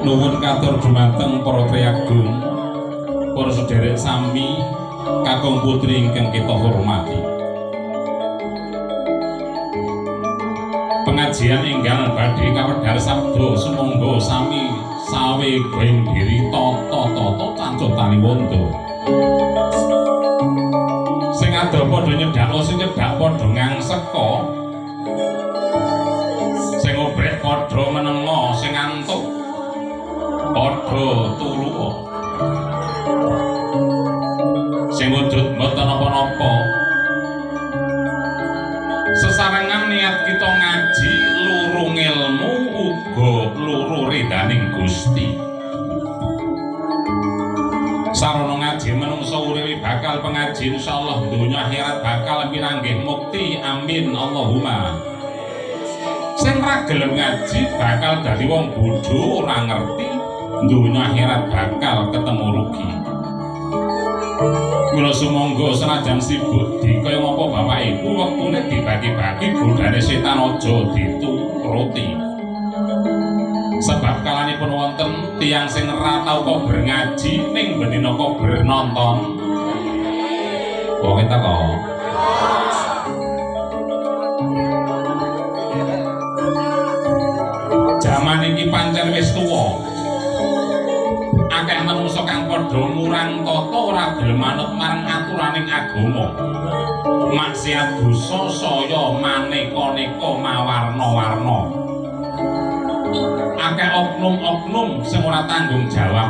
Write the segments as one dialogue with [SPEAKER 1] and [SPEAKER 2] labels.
[SPEAKER 1] Nuwun katur dumateng para priyagung, para sedherek sami, kakung putri ingkang kita hormati. Pengajian enggal badhe kawedhar sabda sumangga sami sawe goeng diri tata-tata cancutani wanda. Sing ado padha nyedhakno sing nyedhak padha ngangseka. Sing obrek padha menenga, sing ngantuk padha turu. Sing wujud mboten napa-napa. Sesarengan niat kita ngaji lurung ilmu uga luru ridaning Gusti. Sarana ngaji menungsa uripe bakal pengaji insyaallah donya akhirat bakal piranggih mukti, amin Allahumma. Sing ra gelem ngaji bakal dadi wong bodho ora ngerti, donya akhirat bakal ketemu rugi. Kula sumangga senajan sibuk dikaya ngapa bapak ibu wektune dibagi-bagi godane setan aja dituruti. Sebab kalanipun wonten tiyang sing ora tau kober ngaji ning benina kober nonton. Kok kita kok jaman iki pancen wis tuwa. Akeh manungsa kang padha murang tata ora gelem manut marang aturaning agama. Maksiat dosa saya maneka-neka mawarna-warna. Akeh oknum-oknum sing ora tanggung jawab.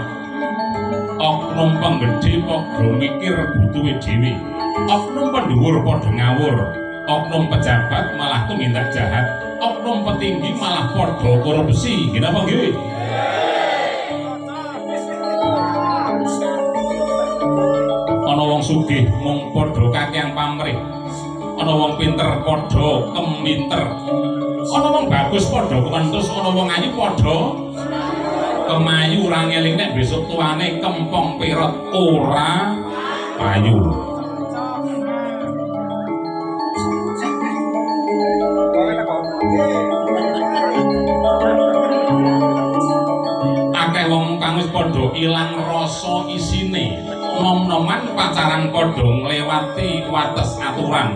[SPEAKER 1] Oknum penggedhe padha mikir butuhe dhewe. Oknum pendhuwur padha ngawur. Oknum pejabat malah tumindak jahat. Oknum petinggi malah padha korupsi. Napa nggih? sugih mung padha kakehan pamrih. Ana wong pinter padha keminter. Ana wong bagus padha kementus, ana wong ayu padha kemayu. Ora ngeling nek besok tuane kempong pirot ora payu. Akeh wong kang wis padha ilang rasa isine, nom-noman pacaran padha nglewati wates aturan.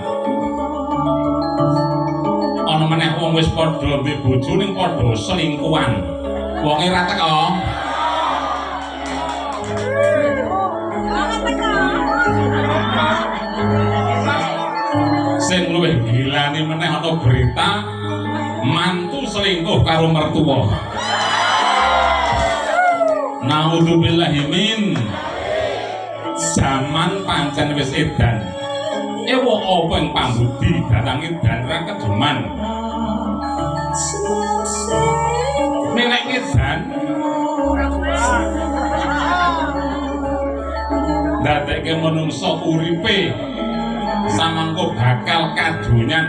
[SPEAKER 1] Ana meneh wong wis padha duwe bojo ning padha selingkuhan. Wonge ra teko. Sing luwih gilane meneh ana berita mantu selingkuh karo mertua. Naudzubillahi min. Zaman pancen wis edan. Ewo apa yang pambudi datangi dan ra kejeman. Nek edan dadekke menungso uripe samangko bakal kadonyan.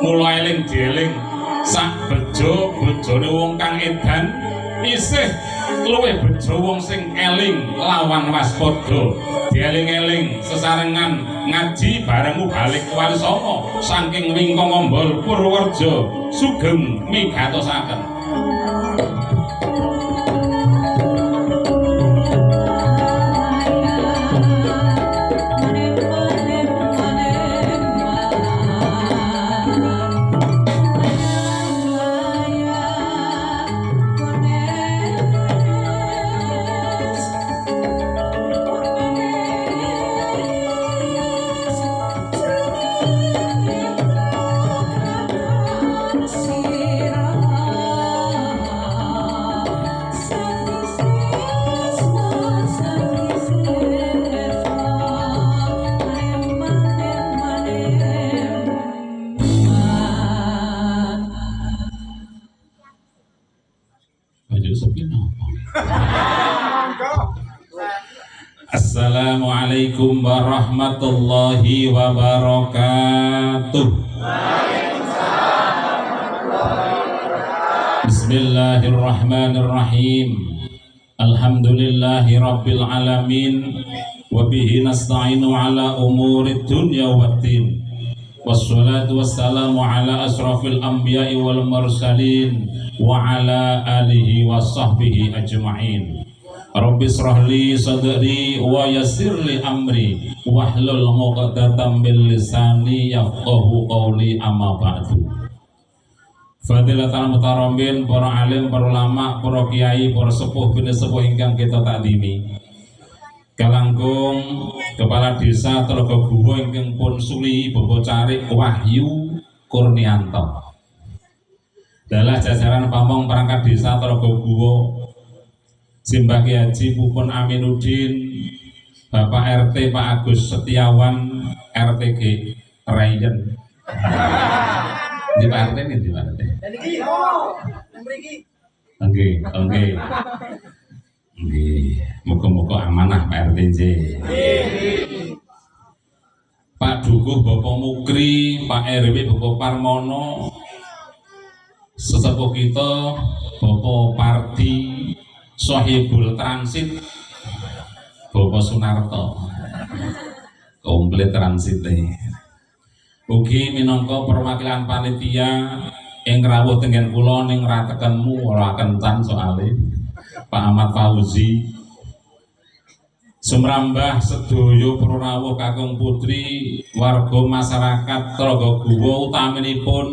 [SPEAKER 1] Mulai eling dieling sak bejo bojone wong kang edan isih luwih bejo wong sing eling lawan waspada. Dieling-eling sesarengan ngaji bareng balik wali songo saking wingkong ombol Purworejo sugeng migatosaken. Assalamualaikum warahmatullahi wabarakatuh. Bismillahirrahmanirrahim. Alhamdulillahi rabbil alamin. Wabihi nasta'inu ala umurid dunya waddin. Wassalatu wassalamu ala asrafil anbiya'i wal mursalin wa ala alihi wa sahbihi ajma'in. Rabbi shrahli sadri wa yassirli amri wahlul 'uqdatam min lisani yafqahu qawli amma ba'du. Fadilatul mutarabbin, para alim, para ulama, para kiai, para sepuh bini sepuh ingkang kita takdimi. Kalangkung Kepala Desa Telaga Guwa ingkang pun suli Bobo Carik Wahyu Kurnianto. Dalah jajaran pamong perangkat Desa Telaga Guwa Simbah Kyai Haji Pupun Aminuddin, Bapak RT Pak Agus Setiawan, RTG Rayen. Di Pak RT ini di mana teh? Oke. Muka-muka amanah Pak RT. Pak Dukuh Bapak Mukri, Pak RW Bapak Parmono, sesepuh kita Bapak Parti, Sohibul Transit Bapak Sunarto, komplit transit ugi minangka perwakilan panitia ing rawuh tengen kula ning ratekenmu ora kencan soalé Pak Ahmad Fauzi sumrambah sedaya para rawuh kakung putri warga masyarakat Telaga Guwa utaminipun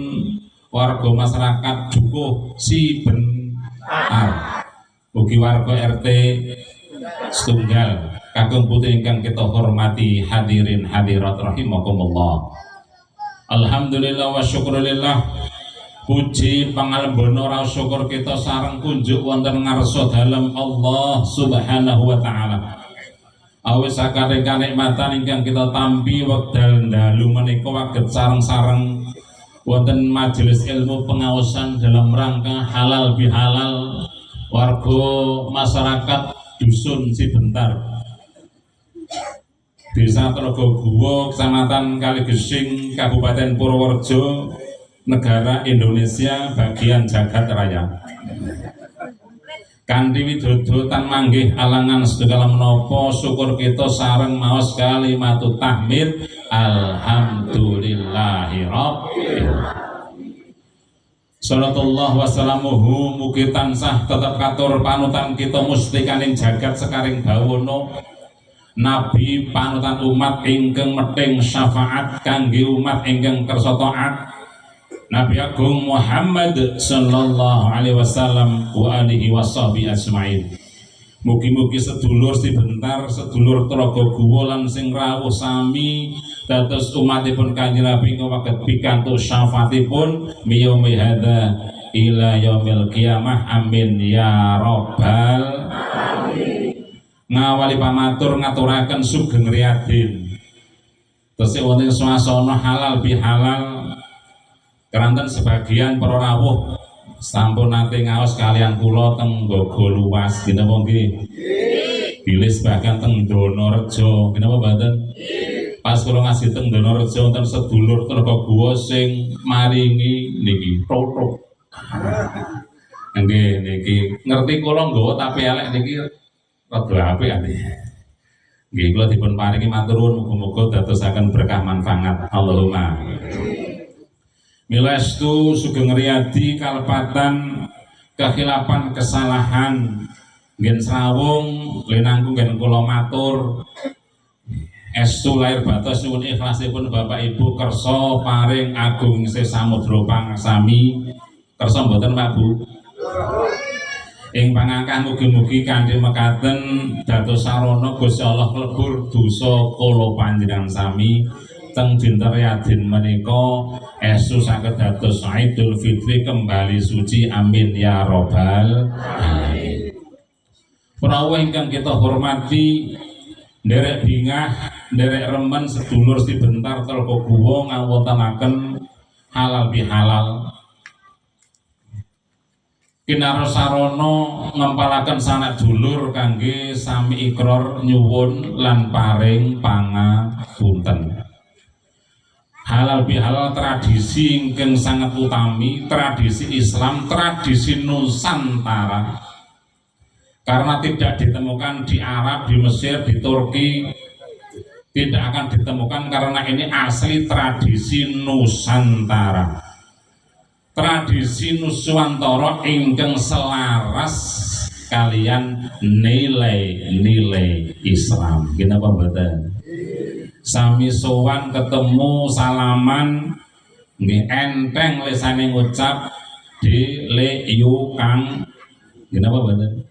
[SPEAKER 1] warga masyarakat Dukuh Sibenar. Ugi warga RT setunggal kakung putri ingkang kita hormati, hadirin hadirat rahimakumullah. Alhamdulillah wa syukurillah. Puji pangalembono raos syukur kita sareng kunjuk wonten ngarsa dalem Allah Subhanahu wa taala. Awis sakare kanikmatan ingkang kita tampi wekdal dalu menika waget sareng-sareng wonten majelis ilmu pengaosan dalam rangka halal bihalal warga masyarakat Dusun Sibentar. Desa Telaga Kecamatan Kaligesing, Kabupaten Purworejo, negara Indonesia bagian jagat raya. Kanthi widodo tan manggih alangan sedaya menapa syukur kita sareng maos kalimatut tahmid alhamdulillahi rabbil Salatullah wassalamuhu mugi tansah tetep katur panutan kita mustikaning jagat sekaring bawana Nabi panutan umat ingkang meting syafaat kangge umat ingkang kersa taat Nabi Agung Muhammad sallallahu alaihi wasallam wa alihi washabi ajmain. Mugi-mugi sedulur sebentar sedulur Telaga Guwa lan sing rawuh sami dados umatipun Kanjeng Nabi waget pikantuk syafaatipun miyaumi hadza ila yaumil qiyamah amin ya rabbal alamin. Ngawali pamatur ngaturaken sugeng riyadin. Tesih wonten swasana halal bihalal keranten sebagian para rawuh sampun nate ngaos kalian kula teng Nggaga Luas ginapa nggih? Bilih sebagian teng Donorejo ginapa mboten? Pas kula ngasih teng Donorejo wonten sedulur Telaga Guwa sing maringi niki totok. Nggih niki ngerti kula nggawa tapi elek niki rada apik ati. Nggih kula dipun paringi matur nuwun muga-muga dadosaken berkah manfaat. Allahumma Milastu sugeng riyadi kalepatan kekhilafan kesalahan ngen srawung linangkung ngen kula matur estu lair batos nyuwun ikhlasipun Bapak Ibu kersa paring agung sih samudra pangsami kersa mboten Pak Bu ing pangangkah mugi-mugi kanthi mekaten dados sarana Gusti Allah lebur dosa kula panjenengan sami teng dinten riyadin menika estu saged dados Idul Fitri kembali suci amin ya robbal alamin. Prawuh ingkang kita hormati nderek bingah nderek remen sedulur sebentar Telaga Guwa ngawontenaken halal bihalal kinaros sarana ngempalaken sanak dulur kangge sami ikrar nyuwun lan paring pangapunten. Halal bihalal tradisi ingkang sangat utami, tradisi Islam, tradisi Nusantara. Karena tidak ditemukan di Arab, di Mesir, di Turki, tidak akan ditemukan karena ini asli tradisi Nusantara. Tradisi Nuswantara ingkang selaras kalian nilai-nilai Islam. Kenapa mboten? Sami sowan ketemu salaman nggih enteng lesane ngucap de le yu kang kenapa mboten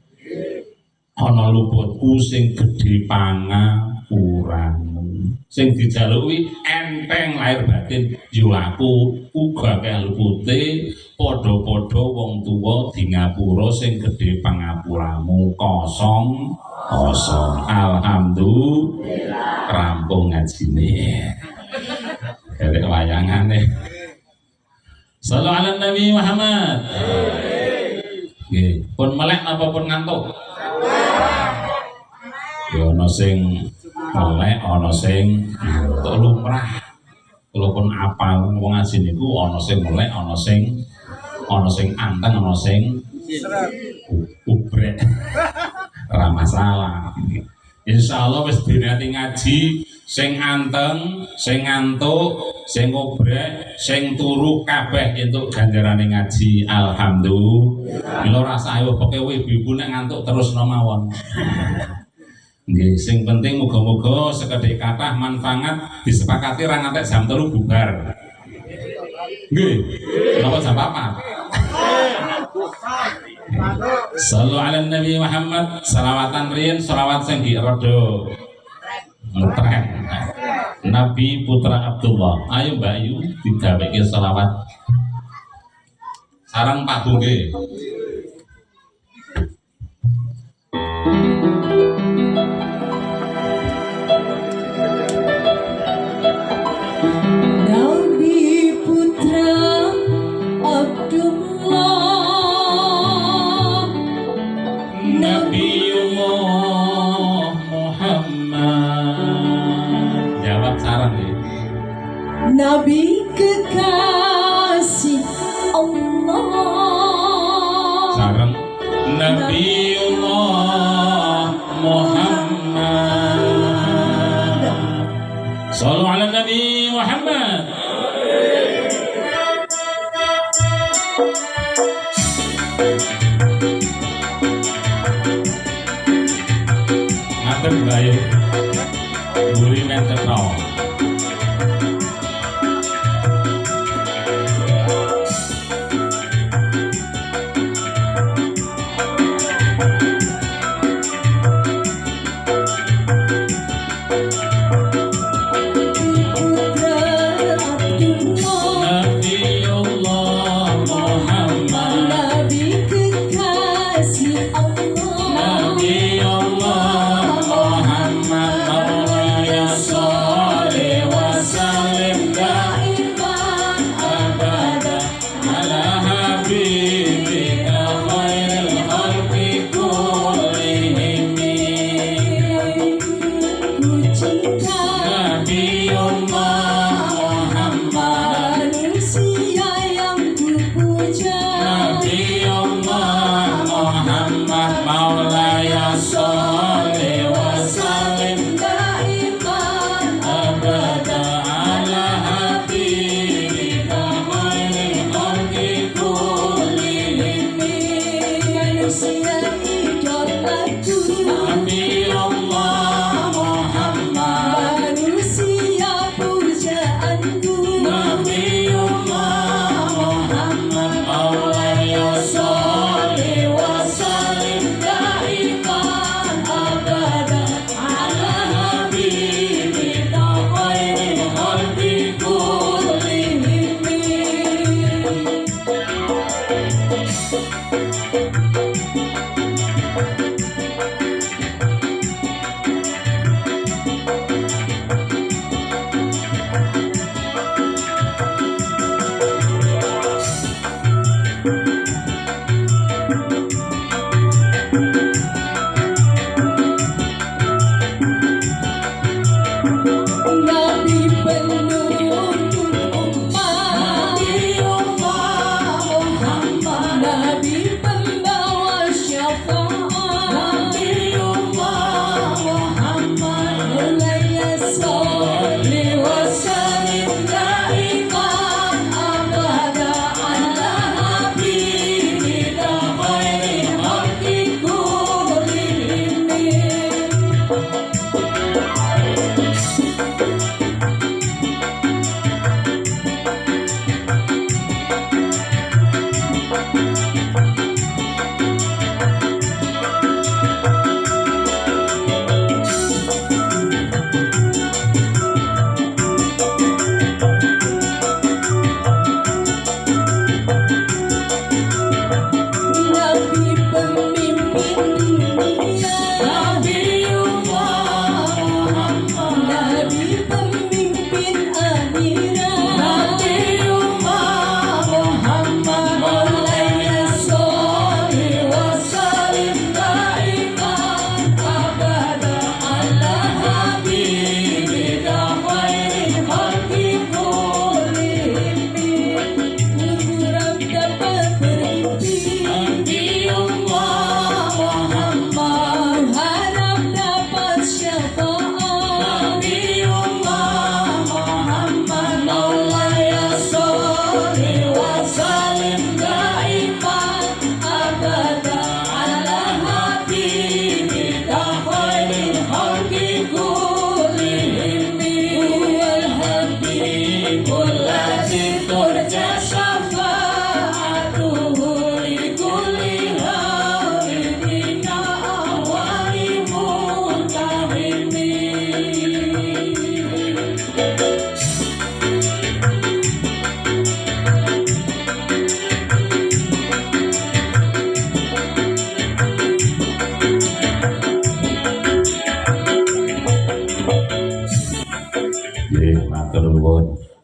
[SPEAKER 1] ana luputku sing gedhe pangapuramu sing dijaluki enteng lahir batin yo aku uga kaya lupute padha-padha wong tuwa di ngapura sing gedhe pangapuramu kosong alhamdulillah rampung ngajine dari wayangane sallallahu alaihi Nabi Muhammad nggih pun melek napa pun ngantuk ya ana sing melek ana sing ngantuk lumrah kula pun apal wong ngaji niku ana sing melek ana sing anteng ana sing ubrek ora masalah. Insyaallah wis dinati ngaji sing anteng, sing ngantuk, sing ngobrek, sing turu kabeh entuk ganjarane ngaji. Alhamdulillah. Bila rasa ayo pokoke ibu nek ngantuk terus mawon. Nggih, sing penting muga-muga sekedhik kathah manfaat disepakati ra ngantek jam 3 bubar. Nggih. Napa jam 4? Sallu ala Nabi Muhammad salawatan riyen selawat sing rada ngetren Nabi putra Abdullah ayo Mbak Ayu digaweke selawat sareng Pak Bungge
[SPEAKER 2] Nabi putra Abdullah
[SPEAKER 1] Nabiullah Muhammad
[SPEAKER 2] Nabi kekasih Allah.
[SPEAKER 1] Sareng Nabiullah Muhammad. Shallu ala Nabi Muhammad. Ngaten bayu buri menten tau.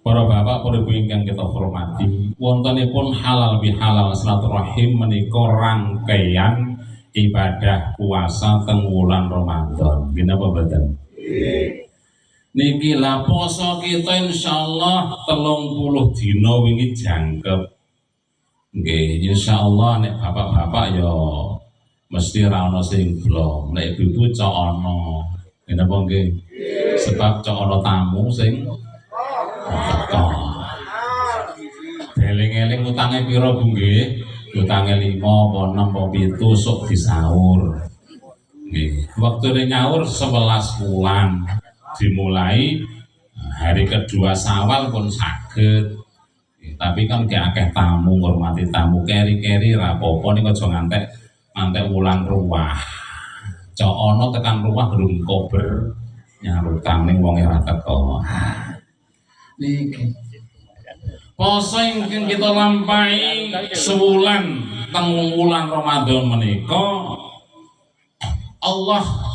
[SPEAKER 1] Para bapak, para ibu ingkang kita hormati, wontenipun halal bihalal silaturahim menika rangkaian ibadah puasa teng wulan Ramadan. Gina apa mboten? Niki lah poso kita insyaallah 30 dina wingi jangkep. Nggih, insyaallah nek bapak-bapak ya mesti ra ono sing blong, nek ibu-ibu cok ono. Ngene apa nggih? Sebab cok ono tamu sing teko. Eling-eling utange pira Bu nggih? Utange 5 apa 6 apa 7 sok disaur. Nggih, wektune nyaur 11 bulan. Dimulai hari kedua Syawal pun saged. Tapi kan akeh tamu, ngurmati tamu, keri-keri rapopo ning aja ngantek wulan ruwah. Cok ono tekan rumah belum kober nyarutang ning wong ora teko. Niki poso ingkang kita lampahi sewulan teng wulan Ramadan menika Allah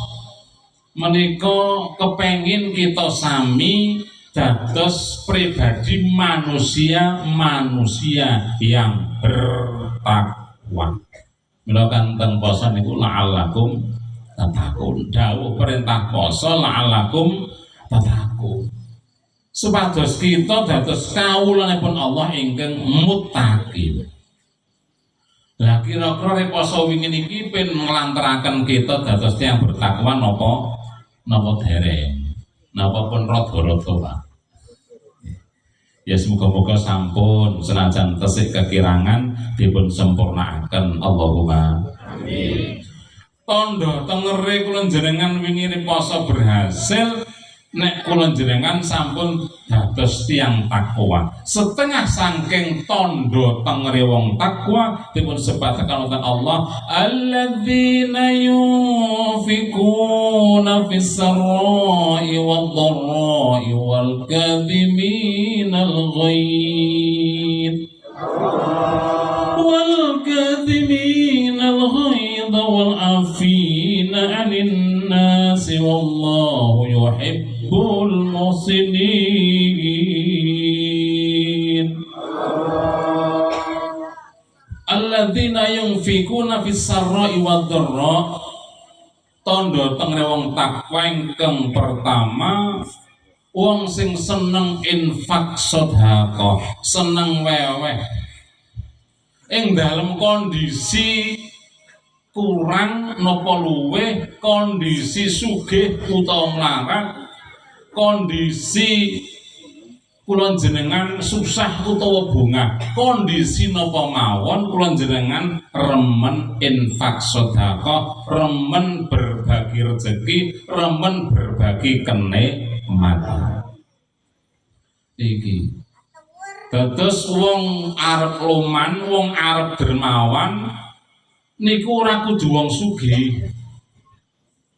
[SPEAKER 1] menika kepengin kita sami dados pribadi manusia yang bertakwa. Mila kanten poso niku la'allakum tattaqun. Dawuh perintah poso la'allakum tattaqun. Supados kita dados kawulanipun Allah ingkang muttaqin. Lah kira-kira poso wingi niki pin nglantaraken kita dados tiyang bertakwa napa dereng? Napa pun rada-rada Pak. Ya semoga-moga sampun senajan tesih kekirangan dipun sempurnakaken Allahumma amin. Tondo tengere kula jenengan wingi poso berhasil nek kula jenengan sampun dados tiyang takwa. Setengah saking tondo tengere wong takwa dipun sebataken wonten Allah alladzina yunfikuna fis sarai wad dharai wal kadhiminal ghaidh wal afina 'anil nasi wallahu yuhibbul muhsinin. Alladzina yunfikuna fis sarra'i wad dharra. Tondo tengre wong takwa ingkang pertama wong sing seneng infak sedekah, seneng weweh ing dalem kondisi kurang napa luweh, kondisi sugih utawa mlarat, kondisi kula jenengan susah utawa bungah, kondisi napa mawon kula jenengan remen infak sedekah, remen berbagi rezeki, remen berbagi kenikmatan. Iki dados wong arep loman, wong arep dermawan niku ora kudu wong sugih.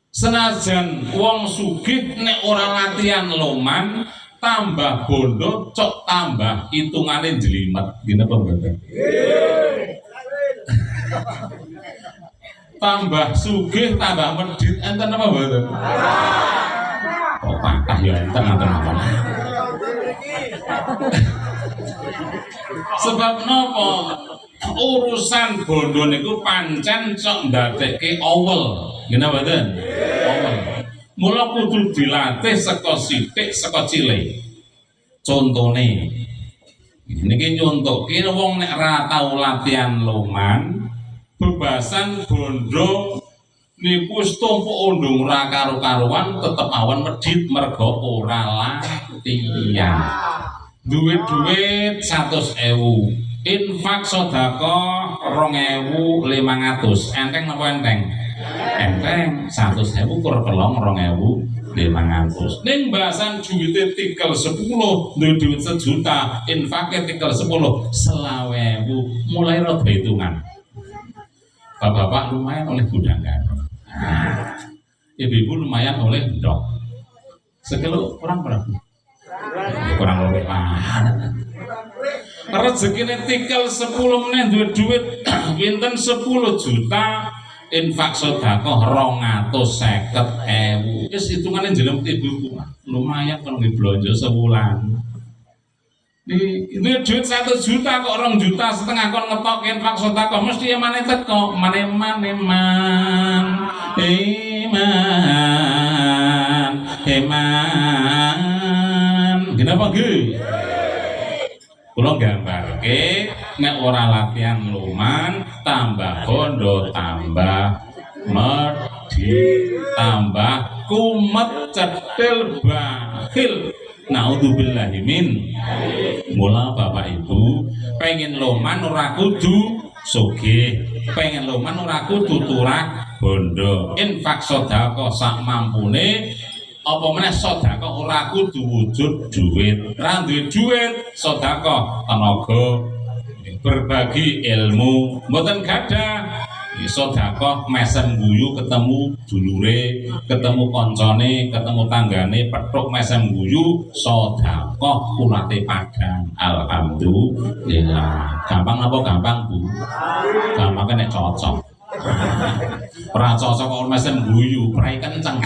[SPEAKER 1] Senajan wong sugih nek ora latihan loman, tambah bondo, cok tambah hitungane jelimet. Gini apa mboten? Tambah sugih, tambah medhit, enten apa mboten? Kok patah ya enten apa? Sebab napa? Urusan bondo niku pancen cok ndadekke awel. Ngene mboten? Awel. Mula kudu dilatih saka sithik saka cilik. Contone niki nyontokke wong nek ra tau latihan loman, bebasan bondo niku wis tumpuk undung ra karo-karuan tetep awan medhit mergo ora latihan. Duit-duit 100.000, infak sedekah 2.500. Enteng napa enteng? Enteng. 100.000 kur kelong 2.500. Ning bahasan duwite tikel 10, duwe duit 1 juta, infake tikel 10, 20.000. Mulai rada hitungan. Bapak-bapak lumayan oleh gudang garam. Ibu-ibu lumayan oleh ndok. Sekilo kurang berapa? Kurang lebih rezekine tikel 10 meneh duit pinten 10 juta, infak sedekah 250.000. Wis hitungane jelem ibu lumayan kan blonjo sebulan. Ini duit 1 juta kok 2,5 juta kon ngetok infak sedekah mesti emane teko man. Iman Napa nggih? Kula gambarke nek ora latihan luman tambah bondo tambah medhi tambah kumet cetil bakhil. Naudzubillahi min. Mula Bapak Ibu pengen luman ora kudu sugih, pengen luman ora kudu turah bondo. Infak sedekah sak mampune. Apa meneh sedekah ora kudu wujud duit. Ra duwe duit sedekah tenaga, berbagi ilmu mboten gadah. Sedekah mesem guyu ketemu dulure, ketemu koncone, ketemu tanggane petuk mesem guyu sedekah ulate padang. Alhamdulillah. Gampang apa gampang, Bu? Gampang nek cocok. Ora cocok kok mesem guyu, prai kenceng.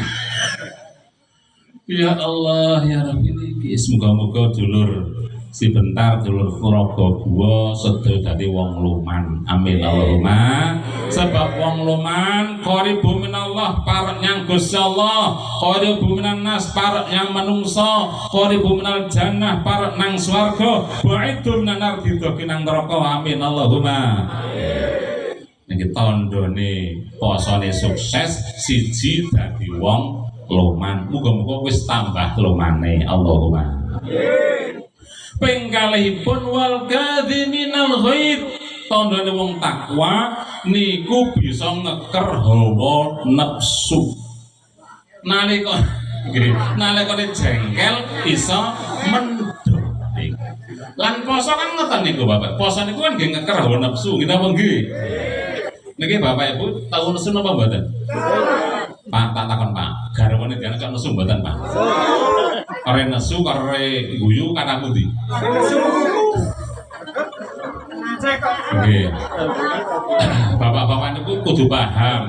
[SPEAKER 1] Ya Allah ya Rabbi niki semoga-moga dulur sebentar dulur Raga Guwa sedaya dadi wong luman. Amin Allahumma. Sebab wong luman qaribu minallah parek nyang Gusti Allah, qaribu minan nas parek nyang manungsa, qaribu minal jannah parek nang swarga, baidu minan nar didoki nang neraka. Amin Allahumma. Niki tandane posone sukses siji dadi wong luman. Muga-muga wis tambah lumane. Allahumma. Pengkalihipun wal kadhiminal ghaid, tandane wong takwa niku bisa ngeker hawa nafsu. Nalika jengkel iso mendhet. Lan poso kan ngoten niku Bapak. Poso niku kan nggih ngeker hawa nafsu, nggih napa nggih? Niki Bapak Ibu tahu nesu napa mboten? Pak, tak takon Pak, garwane diane kok nesu mboten Pak? Kare nesu kare guyu kata pundi? Nggih. Bapak-bapak niku kudu paham.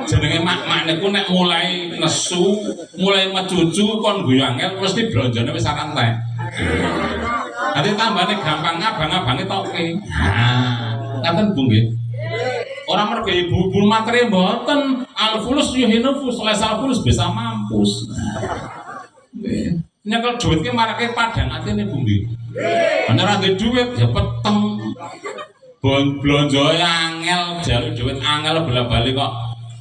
[SPEAKER 1] Jenenge mak-mak niku nek mulai nesu, mulai mecucu kon guyu angel mesti blonjone wis santai. Dadi tambane gampang abang-abange toke. Ngaten Bu nggih. Orang mergo ibu materi mboten alfulus yuhinufus les alfulus bisa mampus. Nyekel duit ki marake padang atine Bu nggih. Ana ra duwe duit ya peteng. Blonjo angel jaluk duit angel bola-bali kok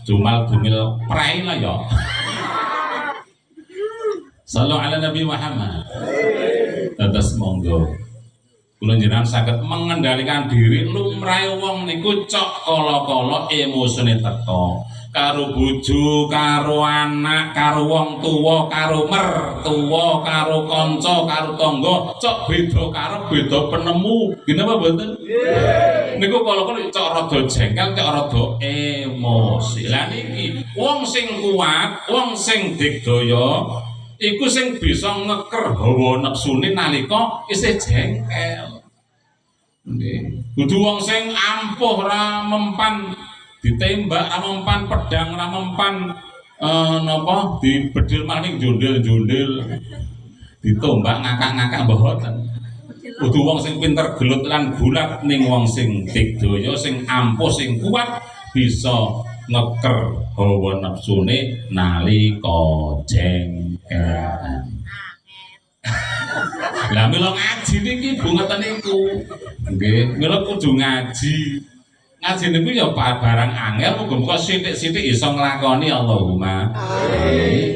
[SPEAKER 1] jumal dumil prei lah ya. Sallallahu ala Nabi Muhammad. Tetes monggo. Kula jenengan saged mengendalikan diri lumrahe wong niku cok kala-kala emosine teko karo bojo, karo anak, karo wong tuwa, karo mertua, karo kanca, karo tangga, cok beda karep, beda penemu. Gini apa mboten? Niku kala-kala cok rada jengkel, cok rada emosi. Lah niki wong sing kuat, wong sing digdaya iku sing bisa ngeker hawa nafsune nalika isih jengkel. Nggih. Kudu wong sing ampuh ra mempan ditembak, ra mempan pedang, ra mempan napa dibedil maning jondel-jondel. Ditombak ngakak-ngakak mboten. Kudu wong sing pinter gelut lan gulat ning wong sing digdaya, sing ampuh, sing kuat bisa ngeker hawa nafsune nalika jengkel. Lah mila ngaji niki Bu ngoten niku. Nggih, mila kudu ngaji. Ngaji niku ya barang angel, muga-muga sithik-sithik iso nglakoni. Allahumma.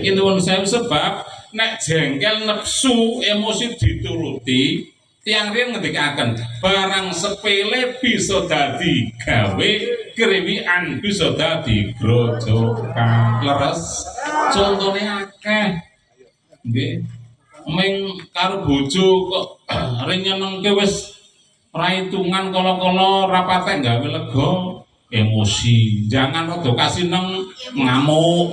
[SPEAKER 1] Iki nuwun sewu sebab nek jengkel nafsu emosi dituruti tiang riyen ngendikaken barang sepele bisa dadi gawe, kriwikan bisa dadi grojokan. Leres contone akeh. Nggih. Ming karo bojo kok renyenengke wis ra itungan kala-kala rapate gawe lega emosi. Jangan rada kasineng ngamuk.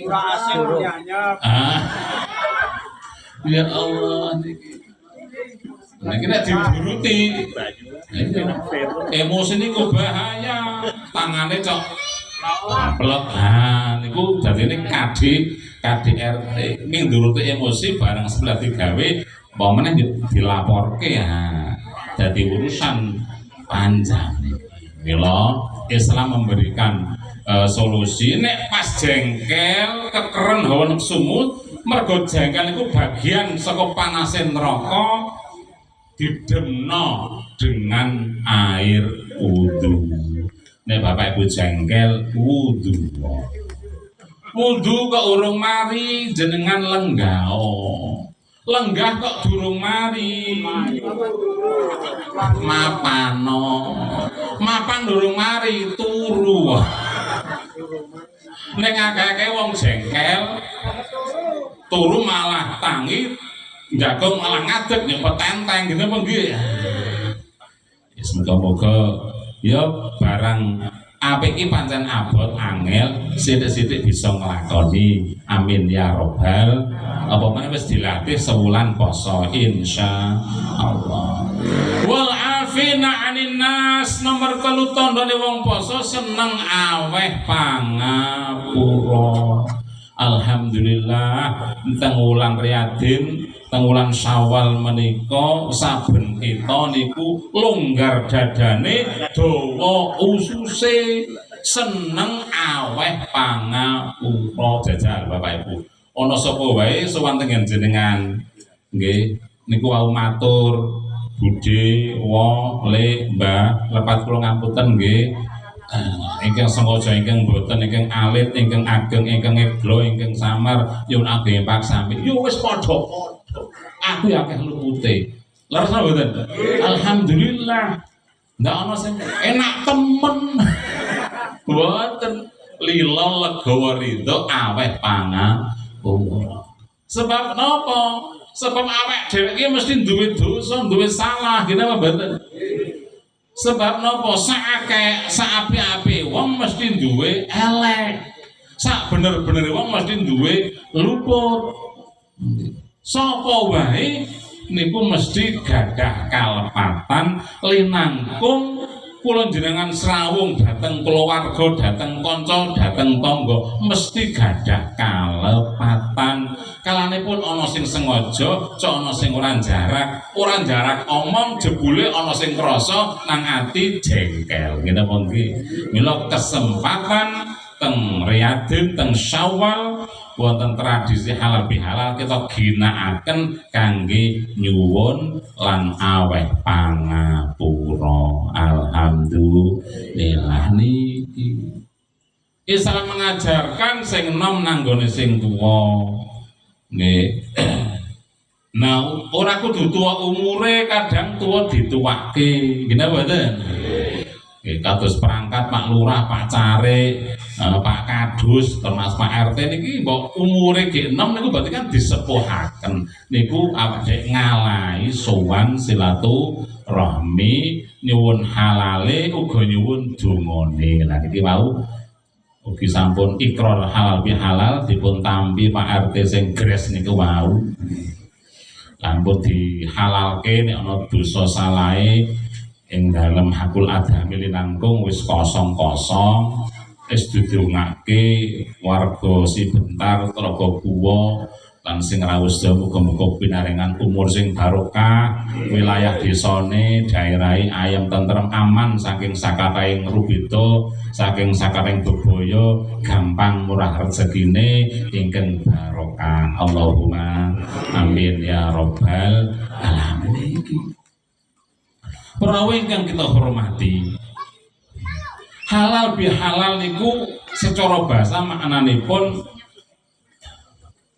[SPEAKER 3] Ora asin nyanyap.
[SPEAKER 1] Ya Allah niki. Niki nek dituruti emosi niku bahaya. Tangane cok plek. Niku dadine KDRT ning nuruti emosi barang sebelah digawe apa meneh dilaporke ya. Dadi urusan panjang niki. Mila Islam memberikan solusi nek pas jengkel kekeren hawa nafsumu mergo jengkel iku bagian saka panasin neraka didemno dengan air wudu. Nek Bapak Ibu jengkel wudu. Wudu kok urung mari jenengan lenggao. Lenggah kok durung mari. Mapano. Mapan durung mari turu. Nek akeh-akeh wong jengkel turu malah tangi, jagung malah ngadeg nyempet tenteng gitu apa nggih. Ya semoga-moga ya barang apik iki pancen abot angel, sithik-sithik bisa nglakoni. Amin ya robbal. Apa meneh wis dilatih sewulan poso insyaallah. Wal afina 'anil nas, nomor 3 tandane wong poso seneng aweh pangapura. Alhamdulillah teng wulan Riyadin, teng wulan Syawal menika saben kita niku longgar dadane, dawa ususe, seneng aweh pangapura. Jajal Bapak Ibu. Ana sapa wae sowan tengen jenengan nggih niku wau matur Budhe wa le Mbah lepat kula ngapunten nggih. Ingkang sengaja ingkang boten ingkang alit ingkang ageng ingkang eglo ingkang samar nyuwun ageng pak sami yo wis padha aku akeh lupute leres mboten. Alhamdulillah ndak ana sing enak temen boten lila legawa ridho aweh pangapura. Sebab napa? Sebab awake dhewe iki mesti duwe dosa, duwe salah, ngene apa mboten? Sebab napa? Saapi-api wong mesti duwe elek. Sak bener-bener wong mesti duwe luput. Sapa wae niku mesti gadah kalepatan linangkung kula jenengan srawung dhateng keluarga, dhateng kanca, dhateng tangga mesti gadah kalepatan. Kalanipun ana sing sengaja, cok ana sing ora jarak omong jebule ana sing krasa nang ati jengkel. Ngene apa nggih? Mila kesempatan teng Riyadin, teng Syawal wonten tradisi halal bihalal kita ginakaken kangge nyuwun lan aweh pangapura. Alhamdulillah niki Islam mengajarkan sing enom nanggone sing tuwa nggih. Nah, ora kudu tuwa umure, kadang tuwa dituwake. Ngene mboten? Nggih, kados perangkat Pak Lurah, Pak Care, Pak Kadus, termasuk Pak RT niki mbok umure ge enom niku berarti kan disepuhaken. Niku awake ngalahi sowan silaturahmi, nyuwun halale uga nyuwun dongane. Lah niki wau ugi sampun ikrar halal bihalal dipun tampi Pak RT sing gres niku wau. Lampun dihalalke nek ana dosa salahe ing dalem hakul adami linangkung wis kosong-kosong, wis didongake warga Sibentar, Tlaga Guwa lan sing rawuh sedaya muga-muga pinaringan umur sing barokah, wilayah desane daerahe ayem tentrem aman saking sakataing rubeda, saking sakataing bebaya, gampang murah rezekine ingkang barokah. Allahumma amin ya robbal alamin. Para ingkang kita hormati, halal bihalal niku secara bahasa maknanipun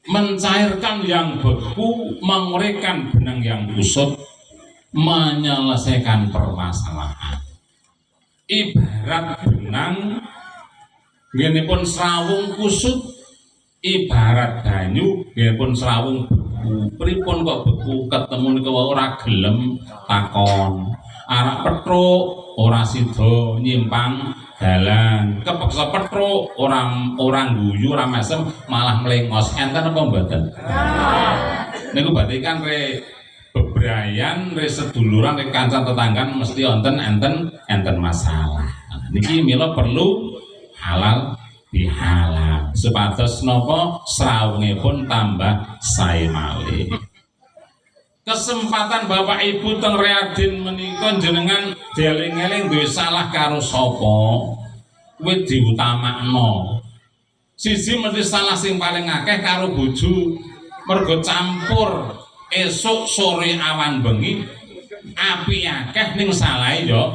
[SPEAKER 1] mencairkan yang beku, menguraikan benang yang kusut, menyelesaikan permasalahan. Ibarat benang nggih srawung kusut, ibarat banyu nggih srawung beku. Pripun kok beku ketemu niku ora gelem takon. Arak petruk ora sida nyimpang dalan, kepeksa petruk orang guyu ora mesem malah mlengos. Enten apa mboten? Niku berarti kan bebrayan, seduluran, kancan tetanggan mesti enten masalah. Niki mila perlu halal bihalal supados napa srawungipun tambah sae malih. Kesempatan Bapak Ibu teng Riyadin menika jenengan dieling-eling duwe salah karo sapa kuwi diutamakno. Siji mesti salah sing paling akeh karo bojo. mergo campur esuk sore awan bengi api akeh ning salahe yo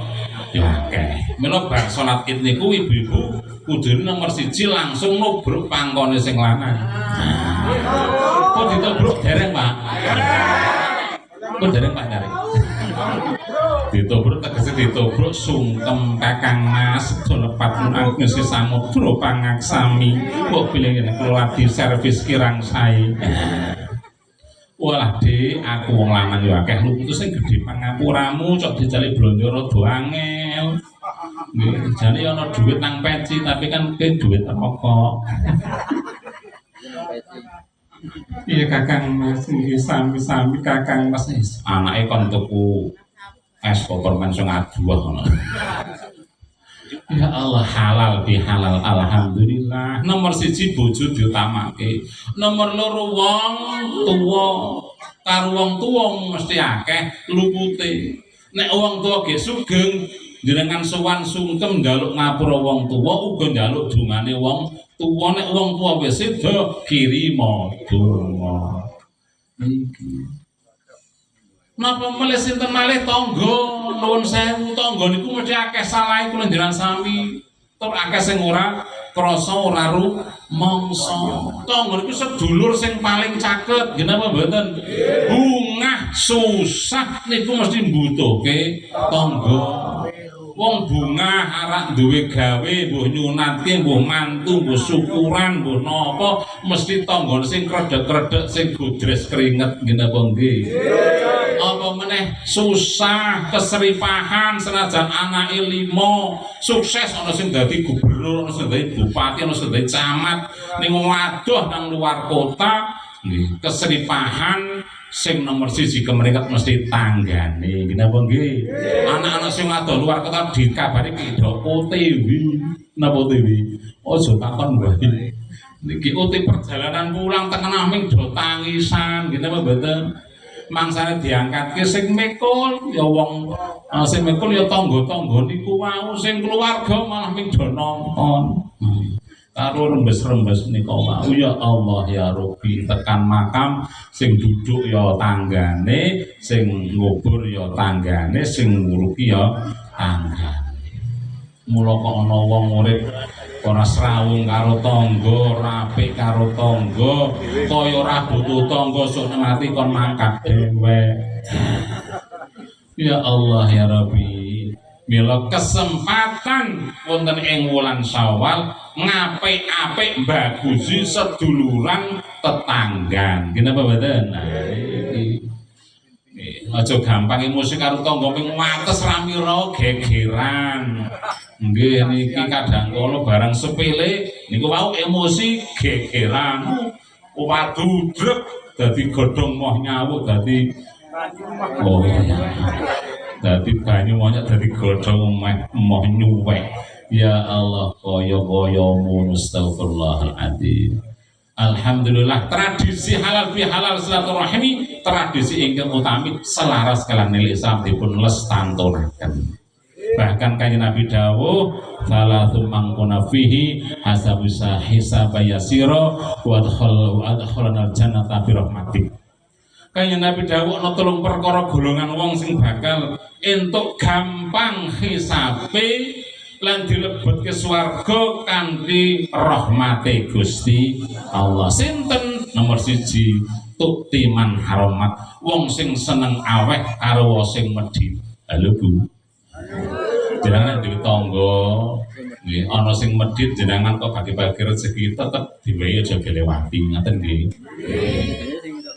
[SPEAKER 1] akeh. Mila bar salat Id niku ibu-ibu kudu nomor 1 langsung nubruk pangkone sing lanang. Kok ditobruk dereng, Pak? Kok dereng Pak Nyari? Ditobruk tegese ditobruk sungkem Kakang Mas Jolepat ngisi samudra pangaksami. Kok pilih ngene kula di servis kirang sae. Walah Dik, aku wong lanang yo akeh luku sing gedhe pangapuramu cok dijali blonjo rada angel. Nggih, jane ana dhuwit nang peci tapi kan ke dhuwit rokok. Iya Kakang Mas, nggih sami-sami Kakang Mas. Anake kon tuku es Peppermint sing aduh ngono. Ya Allah halal bihalal alhamdulillah. Nomor 1 bojo diutamake. Nomor 2 wong tuwa. Karo wong tuwa mesti akeh lupute. Nek wong tuwa ge sugeng jenengan sowan sungkem njaluk ngapura wong tuwa uga njaluk dungane wong tuwa. Nek wong tuwa wis seda kirima donga. Niki napa melih sinten malih tangga nuwun sewu tangga niku mesti akeh salahe kula njenengan sami tur akeh sing ora krasa ora rumangsa. Tangga niku sedulur sing paling caket nggih napa mboten? Bungah susah niku mesti mbutuhke tangga. Wong bungah arek duwe gawe mbuh nyunatke mbuh mantu mbuh syukuran mbuh napa mesti tangga sing kredeg-kredeg sing gudres keringet nggih napa nggih. Apa meneh susah keseripahan senajan anake 5 sukses ana sing dadi gubernur ana sing dadi bupati ana sing dadi camat ning waduh nang luar kota nggih keseripahan sing nomor 1 kemreket mesti tanggane napa nggih anak-anak sing adoh luar kota dikabari pidho OTW napa OTW aja takon wae niki OT perjalanan pulang teng Naming do tangisan nggih napa mboten mangsane diangkatke sing mikul ya wong sing mikul ya tangga-tangga niku wau sing keluarga malah ming do nonton karo rembes-rembes menika wau ya Allah ya Rabbi tekan makam sing duduk ya tanggane sing ngubur ya tanggane sing nguruki ya tanggane. Mula kok ana wong urip ora srawung karo tangga, rapik karo tangga, kaya ora butuh tangga sok nang ati kon mangkat dhewe. Ya Allah ya Rabbi, mila kesempatan wonten ing wulan Syawal ngapik-apik bagusi seduluran tetanggan. Kenapa mboten? Nah, iki aja gampang emosi karo tangga ping wates ramira gegeran. Nggih niki kadang kala barang sepele niku wau emosi gegeran. Waduh drek dadi godhong moh nyawuk dadi oh iya. Dadi banyu monyet dadi godhong moh nyuwek. Ya Allah kaya-kayamu astagfirullahaladzim. Alhamdulillah tradisi halal bi halal silaturahmi tradisi ingkang utami selaras kaliyan nilai Islam dipun lestantunaken. Bahkan kanjeng Nabi dawuh salatu mangkuna fihi hasabisa hisaba yasira wa adkhalana jannata bi rahmatik. Kanjeng Nabi dawuh ana 3 perkara golongan wong sing bakal entuk gampang hisabe lan dilebetke swarga kanthi rahmate Gusti Allah. Sinten? Nomor 1 tukti man haramat, wong sing seneng aweh karo wong sing medhit. Halo Bu. Jenengan duwe tangga nggih ana sing medhit jenengan kok bagi-bagi rezeki tetep diwehi aja kelewati ngaten nggih.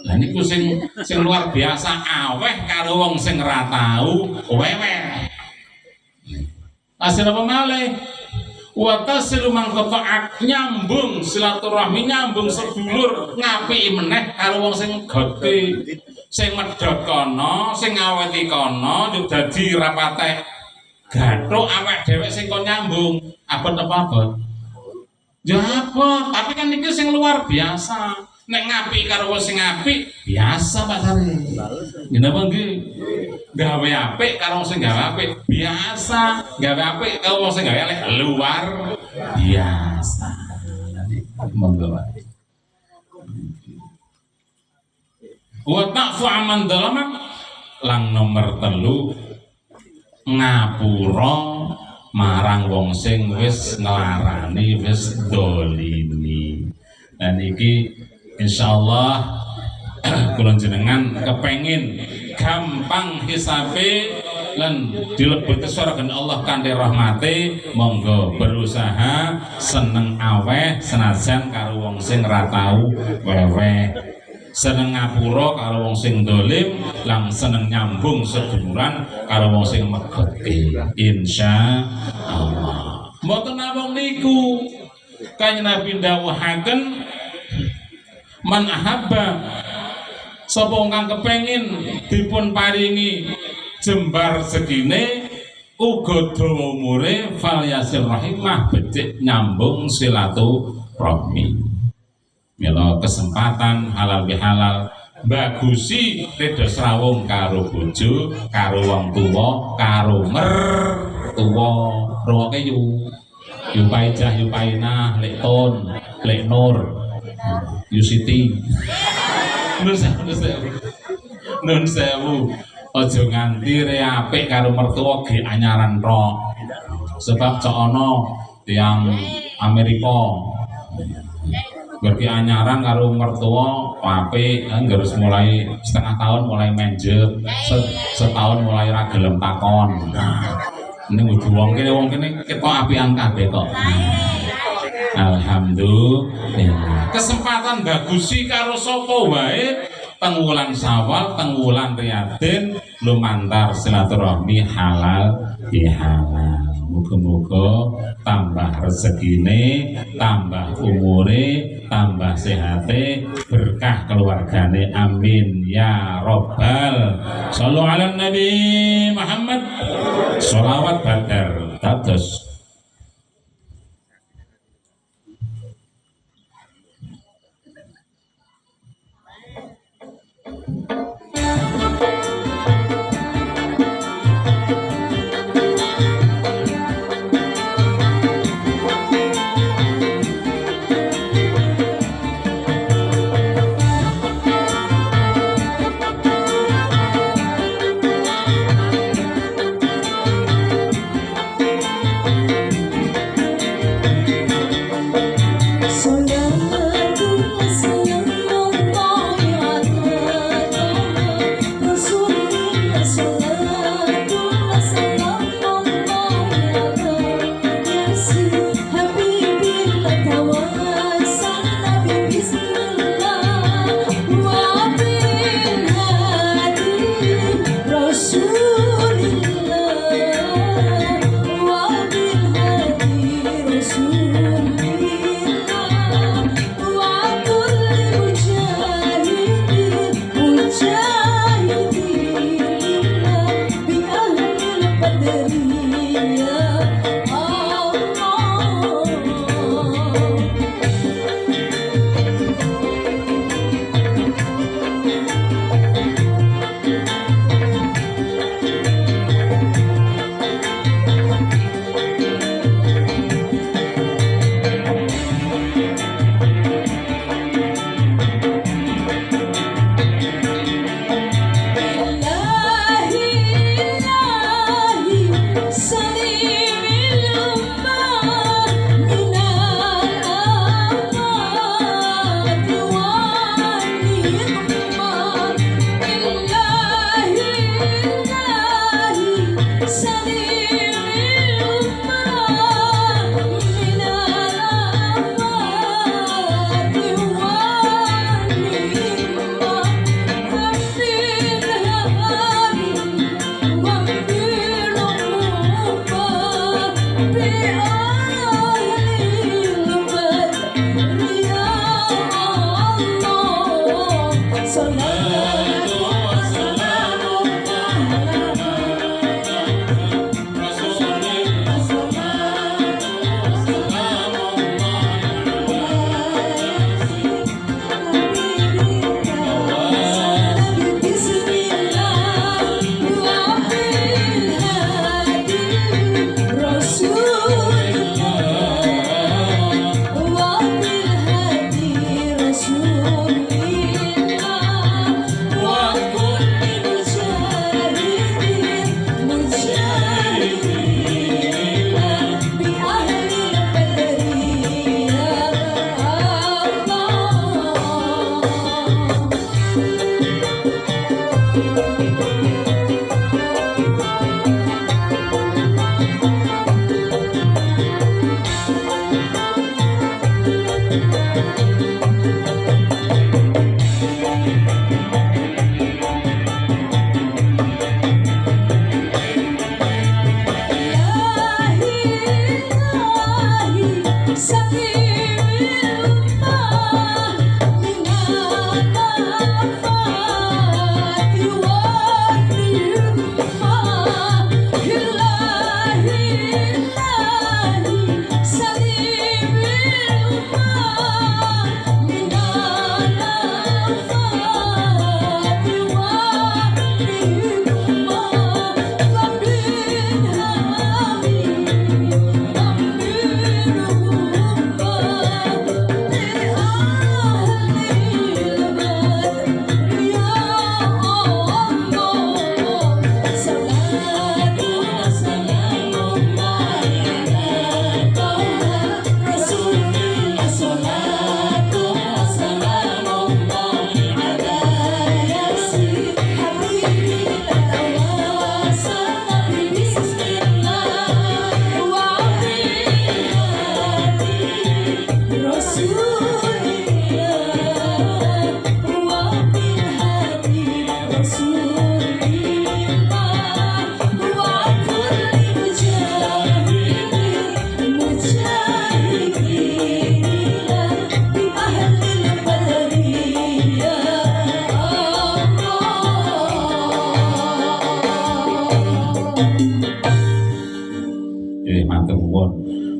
[SPEAKER 1] Lah niku sing luar biasa aweh karo wong sing ora tau weweh. Hasil apa malih? Wa tasilu mangqata'ak nyambung silaturahmi nyambung sedulur ngapiki meneh karo wong sing gedhe sing medhot kono sing aweti kono yo dadi rapate gathuk awake dhewe sing kon nyambung abot apa abot? Ya abot, tapi kan iki sing luar biasa. Nek ngapik karo wong sing apik biasa Pak Sari. Ngene apa nggih? Gawe apik karo wong sing gawe apik biasa. Gawe apik karo wong sing gawe elek luar biasa. Nanti monggo Pak. wa ta'fu aman dalamak lang nomor 3 ngapura marang wong sing wis nglarani wis dolimi. Dan iki insyaallah kula jenengan kepengin gampang hisabe lan dilebeti swargane Allah kanthi rahmate, monggo berusaha seneng aweh senajan karo wong sing ra tau weweh, seneng ngapura karo wong sing dolim, lan seneng nyambung seduluran karo wong sing megeti. Insyaallah. Mboten namung niku, Kanjeng Nabi dawuhaken man ahabba sapa kang kepengin dipun paringi jembar segine uga dawa umure falyasir rahimah, becik nyambung silaturahmi. Mila kesempatan halal bihalal bagusi reda srawung karo bojo, karo wong tuwa, karo mertua. Rungokke yu paijah yu painah lek ton lek nur yu siti. Nun sewu aja nganti re apik karo mertua ge anyaran tok. Sebab cok ana tiyang Amerika berarti anyaran karo mertua apik, harus mulai setengah tahun mulai menjep, setahun mulai ra gelem takon. Ini wong kene ketok apian kabeh kok. Alhamdulillah. Kesempatan bagusi karo sapa wae teng wulan Syawal, teng wulan Riyadin lumantar silaturahmi halal bihalal. Muga-muga tambah rezekine, tambah umure, tambah sehate, berkah keluargane. Amin ya robbal. Shallu ala Nabi Muhammad. Sholawat badar dados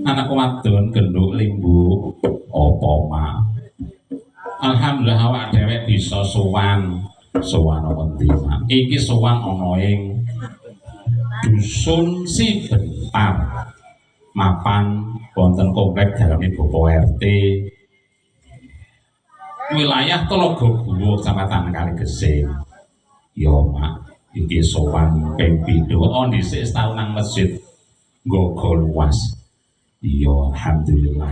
[SPEAKER 1] Anak wadon genduk limbu apa mak. Alhamdulillah awak dhewek bisa sowan wonten Mak. Iki sowan ana ing dusun Sibentar. Mapan wonten komplek daleme Bapak RT. Wilayah Telaga Guwa Kecamatan Kaligesing. Ya Mak, iki sowan ping pindho dhisik setahun nang masjid nggo luas. Iya, alhamdulillah.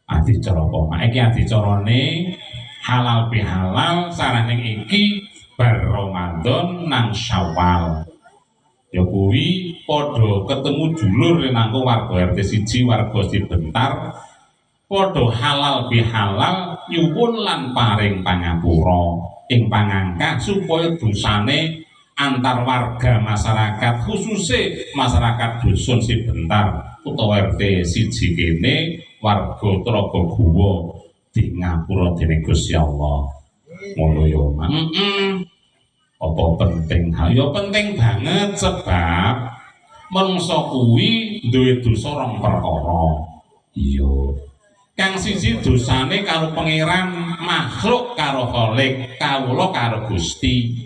[SPEAKER 1] Adicara apa mak? Iki adicarane halal bihalal sarane iki bar Ramadan nang Syawal. Ya kuwi padha ketemu dulur nang warga RT 1 warga Sibentar. Padha halal bihalal nyuwun lan paring pangapura ing pangangkah supaya dosane antar warga masyarakat khususnya masyarakat dusun Sibentar utawa RT 1 kene warga Telaga Guwa di ngapura dening Gusti Allah. Ngono ya, Mak. Apa penting? Ya penting banget sebab manungsa kuwi duwe dosa rong perkara. Iya. Kang siji dosane karo pangeran, makhluk karo Khalik, kawula karo Gusti.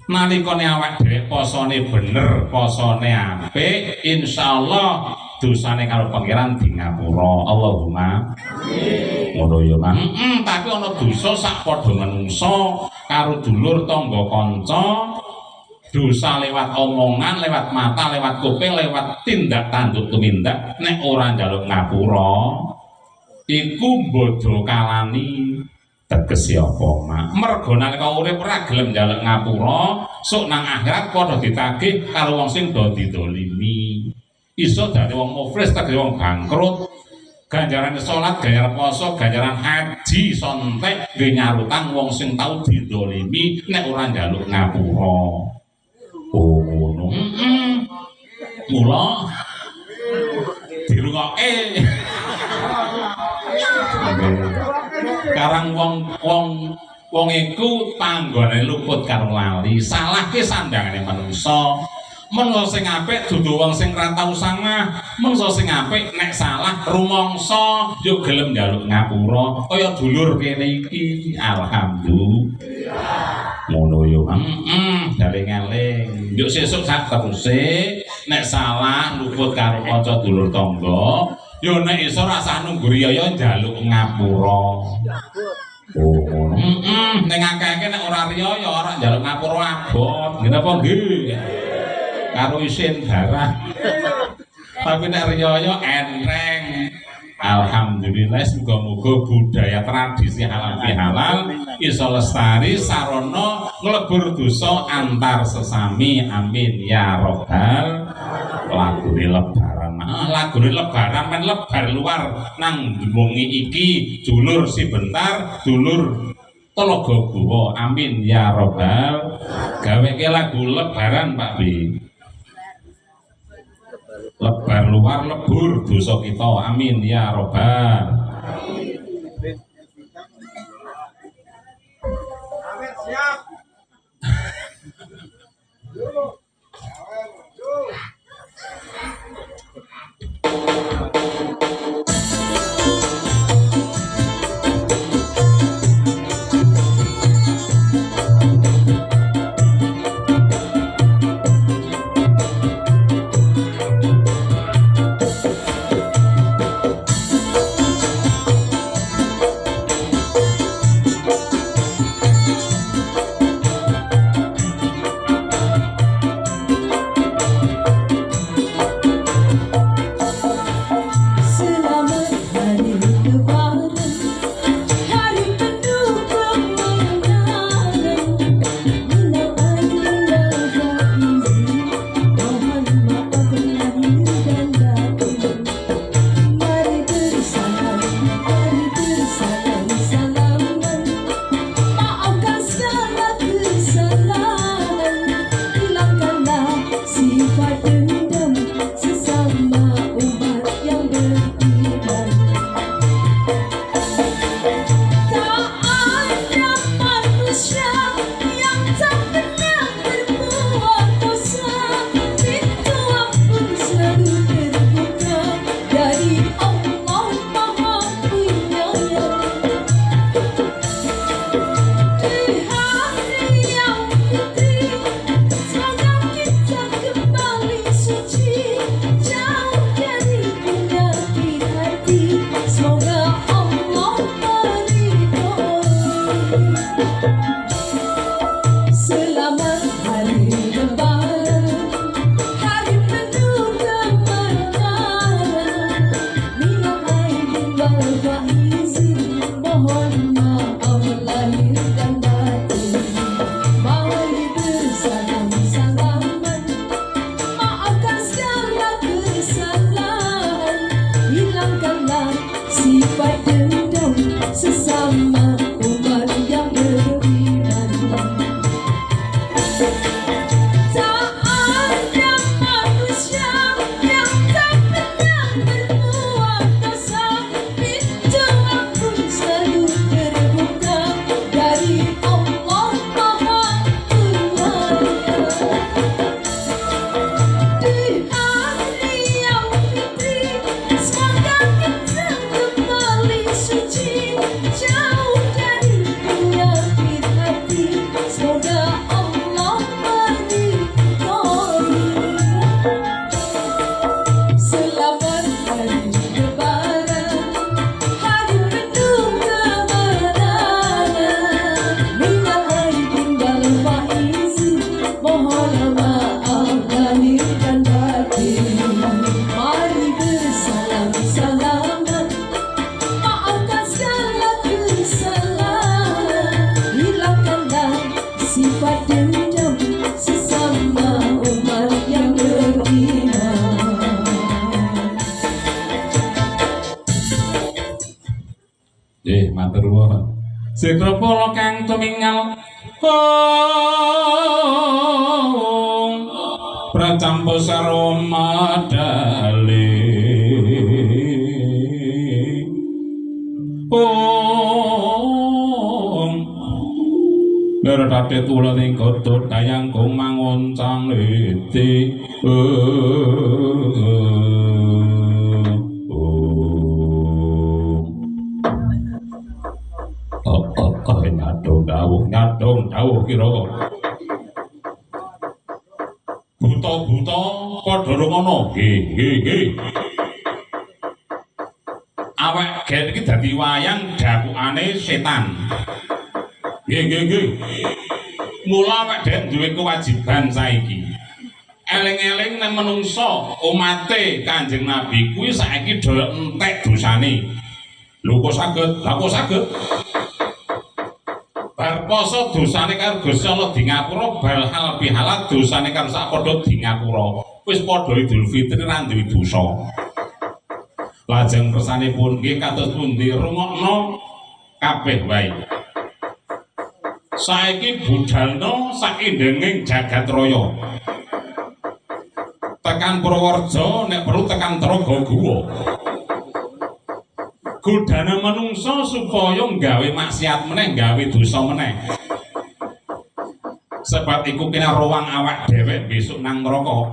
[SPEAKER 1] Nalikane awak dhewe posone bener, posone apik, insyaallah dosane karo pangeran di ngapura. Allahumma amin. Ngono ya, Mang. Tapi ana dosa sak padha menungsa karo dulur tangga kanca, dosa lewat omongan, lewat mata, lewat kuping, lewat tindak tanduk tumindak nek ora njaluk ngapura iku bodho kalani. Tegese apa, Mak? Mergo nalika urip ora gelem njaluk ngapura, sok nang akhirat padha ditagih karo wong sing do didolimi. Iso dadi wong muflis, dadi wong bangkrut. Ganjaran salat, ganjaran puasa, ganjaran haji sontek nggih nyarutan wong sing tau didolimi nek ora njaluk ngapura. Oh, ngono. Mula dirungokke. Karang wong iku panggone luput karo lali, salah ki sandangane manungsa. Manungsa sing apik dudu wong sing ra tau sangah, manungsa sing apik nek salah rumangsa yo gelem njaluk ngapura kaya dulur kene iki. Alhamdulillah. Ngono yo, eling-eling. Yo sesuk sak teruse nek salah luput karo kanca dulur tangga, yo nek iso rasah nunggu riyaya njaluk ngapura. Oh, ngono. Ning akeh-akeh nek ora riyaya ora njaluk ngapura abot. Ngene apa nggih? Karo isin darah. Tapi nek riyaya enteng. Alhamdulillah, muga-muga budaya tradisi halal bihalal iso lestari sarana nglebur dosa antar sesami. Amin ya robbal. Lagune lebaran lagune lebaran men lebar luar nang wengi iki dulur si bentar dulur Talaga Guwa amin ya robbal gaweke lagu lebaran Pak B lebar luar lebur dosa kita amin ya robbal
[SPEAKER 3] Siap.
[SPEAKER 2] Selamat hari lebaran, hari penuh kemenangan. Minal aidin wal faizin, mohon maaf lahir dan batin. Mari bersalam salaman, maafkan segala kesalahan. Hilangkanlah sifat dendam sesama umat yang beriman. Tak ada manusia yang tak pernah berbuat dosa. Pintu ampun selalu terbuka dari Allah Maha Penyayang. Di hari yang putih, semoga kita kembali suci, jauh dari penyakit hati. Semoga Allah meridhoi. Selamat hari lebaran, hari penuh kemenangan. Minal aidin wal faizin, mohon maaf lahir dan batin. Mari bersalam salaman, maafkan segala kesalahan. Hilangkanlah sifat dendam sesama umat yang beriman. Tak ada manusia yang tak pernah berbuat dosa. Pintu ampun selalu terbuka dari Allah Maha Penyayang. Di hari yang fitri, semoga kita kembali suci, jauh dari penyakit hati. Semoga Allah meridhoi. Selamat hari lebaran, hari penuh kemenangan. Minal aidin wal faizin, mohon maaf lahir dan batin. Mari bersalam salaman, maafkan segala kesalahan. Hilangkanlah sifat dendam sesama umat yang beriman.
[SPEAKER 1] matur nuwun Sekrapala kang tumingal Pracampa saroma dale Neratate tulan ing godhot dayang kumangoncang liti nyadong dawuh kira buta-buta padha rungono nggih awak gen iki dadi wayang dakukane setan nggih mula awak dhewe duwe kewajiban saiki eling-eling nang menungso umate Kanjeng Nabi kuwi saiki do entek dosane lho kok saged bar poso dosane karo Gusti Allah di ngapura bal hal bihalat dosane karo sak padha di ngapura wis padha Idul Fitri ra duwe dosa. Lajeng kersanipun nggih kados pundi rungokno kabeh wae. Saiki budalna sakindenging jagat raya. Tekan Purworejo nek perlu tekan Trogowuwa. Godane manungsa supaya nggawe maksiat meneh, nggawe dosa meneh. Sebab iku kena ruang awak dhewe besok nang neraka.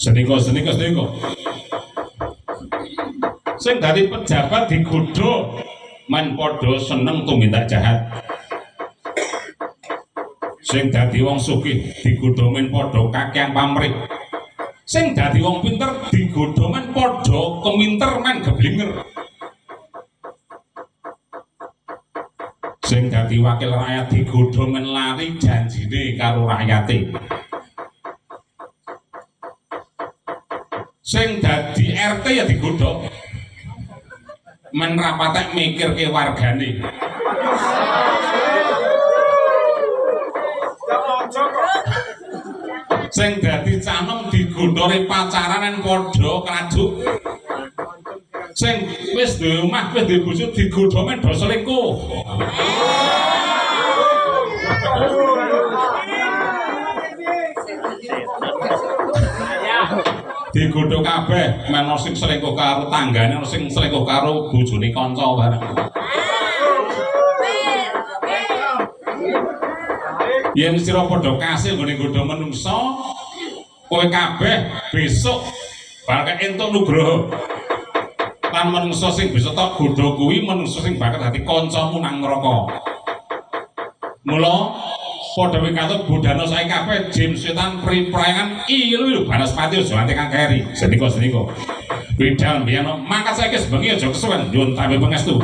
[SPEAKER 1] Senika. Sing dadi pejabat digodha men padha seneng tumindak jahat. Sing dadi wong sugih digodha men padha kakean pamrih. Sing dadi wong pinter digodha men padha keminter men geblinger. Sing dadi wakil rakyat digodha men lari janjine karo rakyate. Sing dadi RT ya digodha men rapatek mikirke wargane. Sing dadi canom digodhore pacaran padha krajuk. Sing wis duwe omah wis duwe bojo digodha men do selingkuh. Digodha kabeh men ana sing selingkuh karo tanggane, ana sing selingkuh karo bojone kanca bareng. Yen sira padha kasil nggone nggodha menungsa, kowe kabeh besok bakal entuk nugroho. Lan menungsa sing bisa tok godha kuwi menungsa sing bakal dadi kancamu nang neraka. Mula padha wekatut budana sae kabeh jin setan priprayangan ilu Banaspati aja nganti kang keri. Senika. Bidal mbiyen mangkat saiki sebengi aja kesuwen nyuwun tampi pangestu.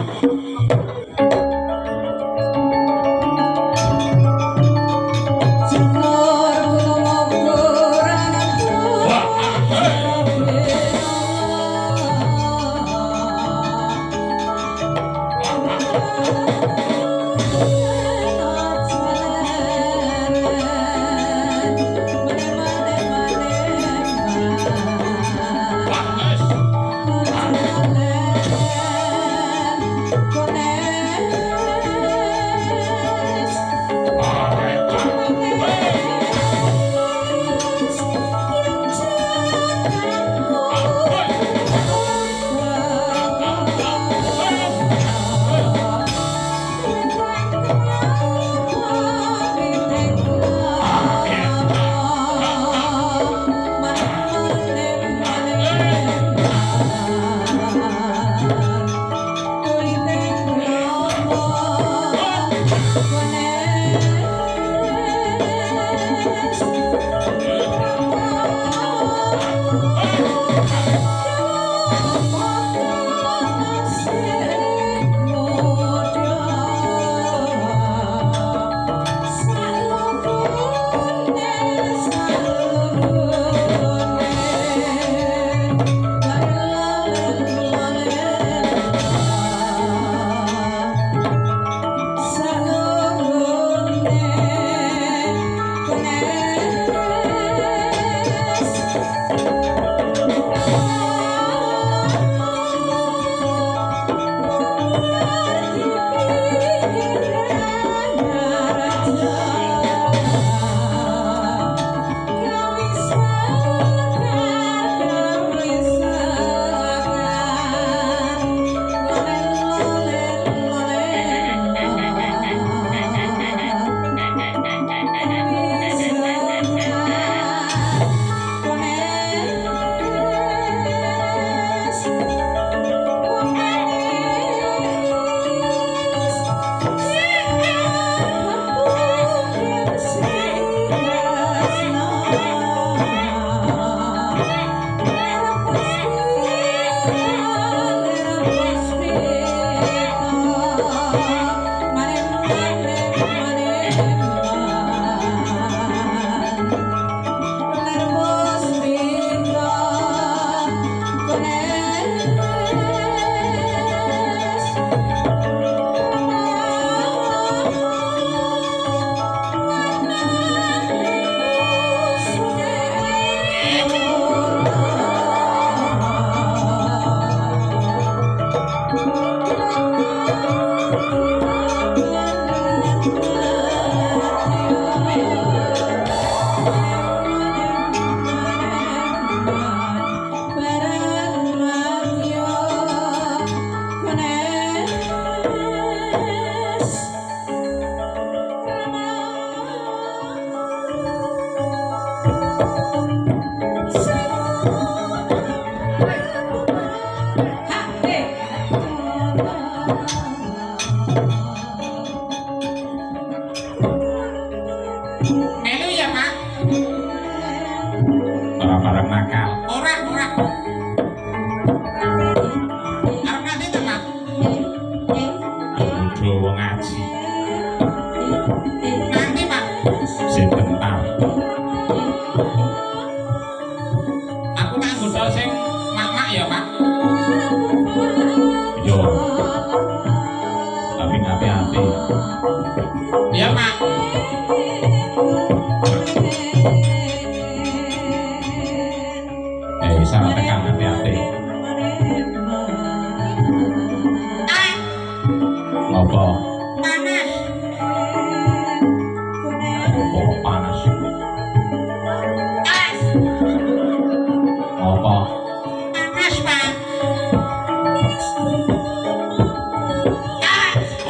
[SPEAKER 1] Melu ya Pak. Ora bareng nakal. Ora. Arep nanti to Pak. Udah wong ngaji. Nanti Pak. Sebentar. Aku tak nggodha sing mak-mak ya Pak. Yo. Tapi hati-hati. Iya Pak. Bisa tekan hati-hati. Apa? Panas. Oh, panas. Apa? Panas Pak.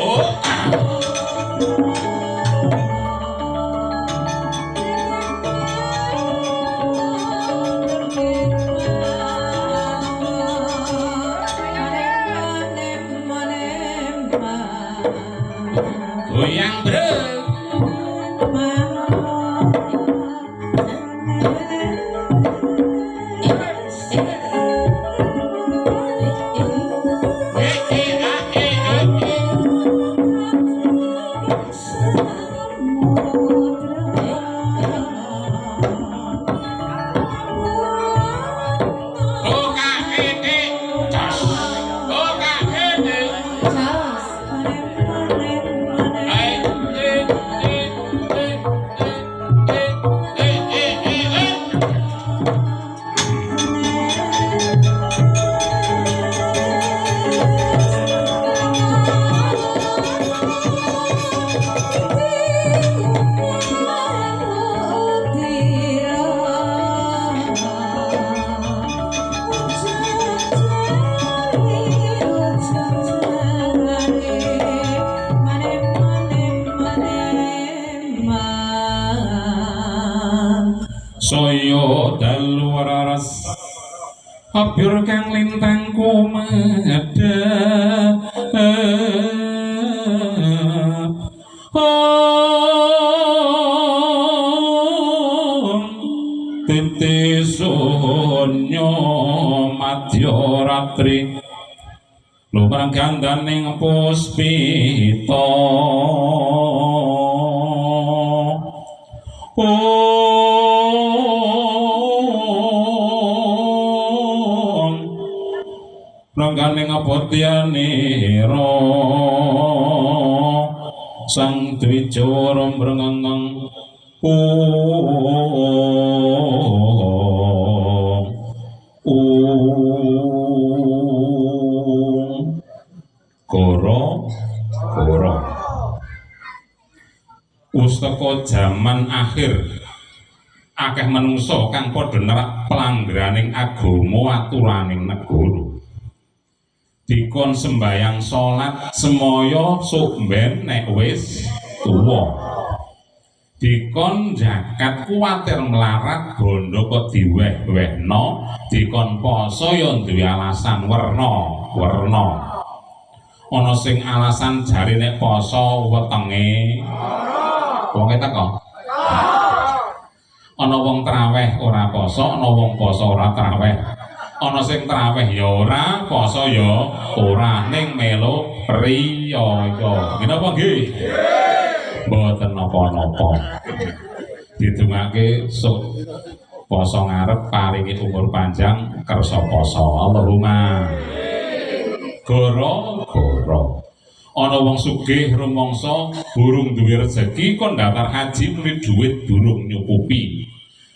[SPEAKER 1] Oh. Goyang bro. Saya dalu wararas Abyor kang lintang kumada Titisunyo madya ratri Lumrang gandaning puspita Rangganing apotyanira sang Dwijara mrengeng Goro Pustaka jaman akhir akeh manungsa kang padha nerak pelanggraning agama aturaning negara dikon sembayang salat semaya sukben nek wis tuwa dikon zakat kuwatir melarat bondo kok diweh-wehno dikon poso ya duwe alasan werna ana sing alasan jare nek poso wetenge wong teko ana wong traweh ora poso ana wong poso ora traweh ana sing traweh ya ora poso ya ora ning melu priyaya napa nggih mboten napa-napa didongake sok poso ngarep paringi umur panjang kersa poso Allahumma goro ana wong sugih rumangsa burung duwe rezeki kon daftar haji muni dhuwit durung nyukupi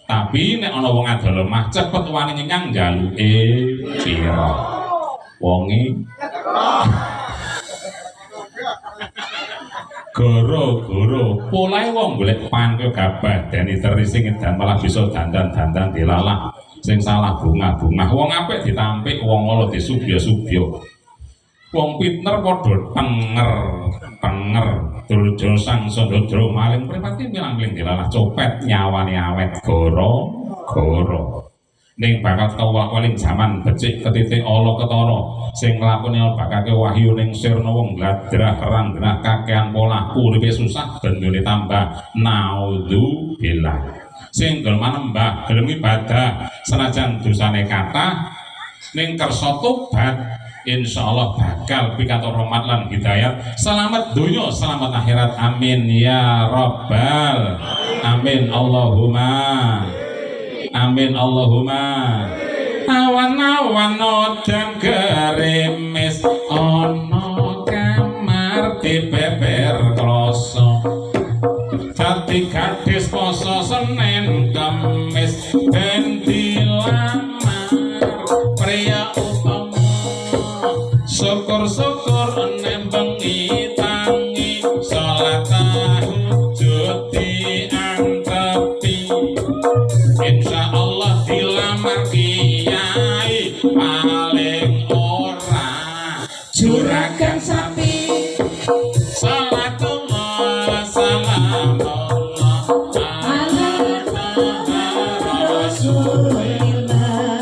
[SPEAKER 1] tapi nek ana wong ada lemah cepet wani nyang njaluke pira wonge goro polahe wong golek pan kaya gabah dene terising edan malah bisa dandan dilalah sing salah bunga-bunga wong apik ditampik wong ala disubya-subya wong pinter padha tenger durja sang sandadra maling mripate milang-miling dilalah copet nyawane awet goro ning bakal kawak-waling zaman becik ketitik ala ketara sing nglakoni bakake wahyu ning sirna wong gladrah ranggrah kakean polah uripe susah bendone tambah naudzubillah sing gelem manembah gelem ibadah senajan dosane kathah ning kersa tobat insyaallah bakal pikantuk rahmat lan hidayat selamat donya selamat akhirat amin ya rabbal amin Allahumma amin Allahumma awan-awan odan gerimis ono kamar dibeber kloso dadi gadis poso Senin Kemis ben dilamar pria utama syukur-syukur nembengi tangi salat tahajud diangtepi insya Allah dilamar kiai paling ora juragan sapi salatullah salamullah ala rasulillah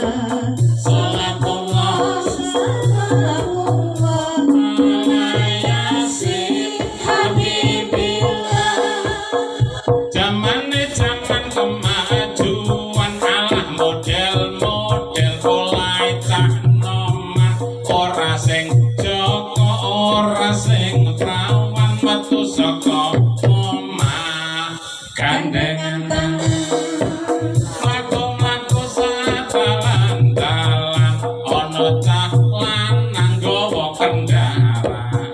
[SPEAKER 1] salatullah salamullah ala yasin habibillah zamane zaman kemajuan alah model-model mulai tak nomah ora sing joko ora sing prawan metu saka omah gandengan laku-laku sadalan-dalan ana cah lanang nggawa kendaraan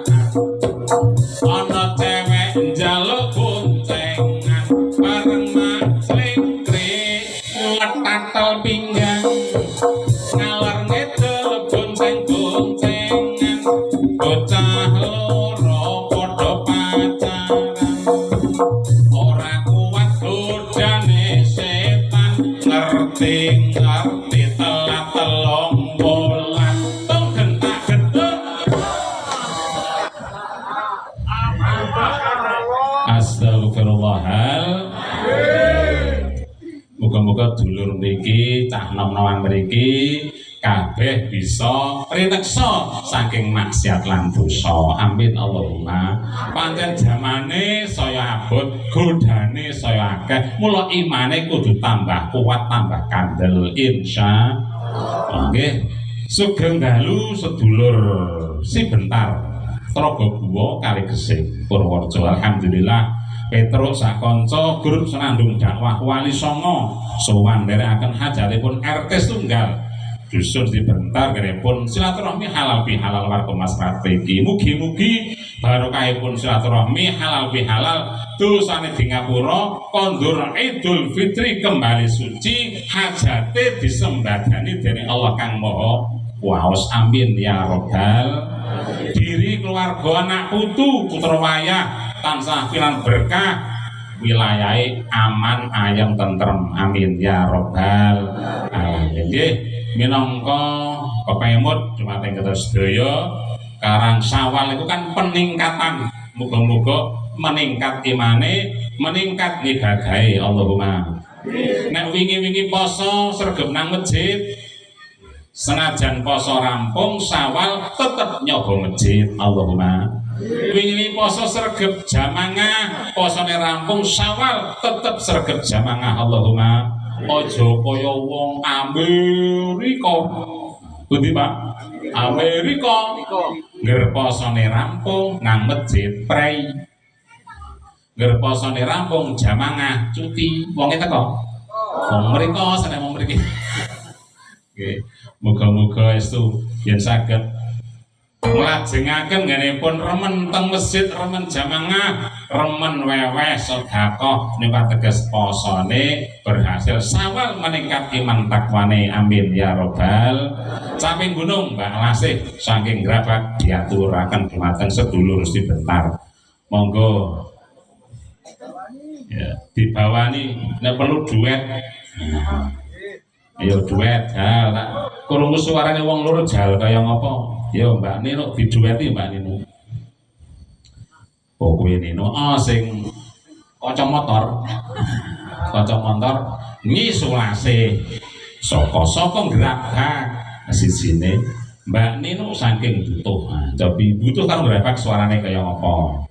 [SPEAKER 1] ana cewek njaluk boncengan bareng maklingkrik letatel pinggang ngalor ngidul bonceng-boncengan bocah loro padha pacaran ora kuat godane setan ngerti telat telung bulan tong gentak-gentuk astagfirullahaladzim. Muga-muga dulur mriki cah nom-noman mriki kabeh bisa rineksa saking maksiat lan dosa. Amin Allahumma. Pancen zamane saya abot, godane saya akeh, mula imane kudu tambah kuat, tambah kandel insya Allah. Nggih. Sugeng dalu sedulur si bentar. Traga Guwa kali Gesing Purworejo. Alhamdulillah Petruk sakonco grup senandung dakwah Wali Songo sowan nderekaken hajatipun RT setunggal dusun di bentar pun silaturahmi halal bihalal warga masyarakat iki. Mugi-mugi barokahipun silaturahmi halal bihalal dosane di ngapura kondur Idul Fitri kembali suci hajate disembadani dening Allah Kang Maha Kuwaos. Amin ya robbal diri keluarga anak putu putra wayah tansah pilan berkah wilayah aman ayam tentrem. Amin ya robbal alamin. Nggih minangka kepemut dumateng kita sedaya Karang Sawal itu kan peningkatan, muga-muga meningkat imane, meningkat ibadahe. Allahumma. Nek wingi-wingi poso sregep nang masjid, senajan poso rampung Sawal tetep nyoba masjid. Allahumma. Wingi poso sregep jamangah, posone rampung Sawal tetep sregep jamangah. Allahumma. Ojo kaya wong Amerika. Pundi Pak? Amerika. Ngger posone rampung nang masjid prei. Ngger posone rampung jamangah cuti. Wonge teko. Wong mriko seneng wong mriki. Nggih, muga-muga estu yen saged nglajengaken nggenipun remen teng masjid, remen jamangah, remen weweh sedekah niku teges posone berhasil Sawal meningkat iman takwane. Amin ya robbal. Samping gunung Mbak Lasih saking Grabak diaturaken dumateng sedulur si bentar. Monggo ya dibawani nek perlu duet. Ayo duet hal tak krungu suarane wong loro jal kaya ngopo. Yo Mbak Nino didueti Mbak Nino. Oh kowe Nino sing kanca motor. Kanca motor ngisulase Saka gerabak sijine Mbak Nino saking butuh. Cobi butuh karo gerabak suarane kaya apa?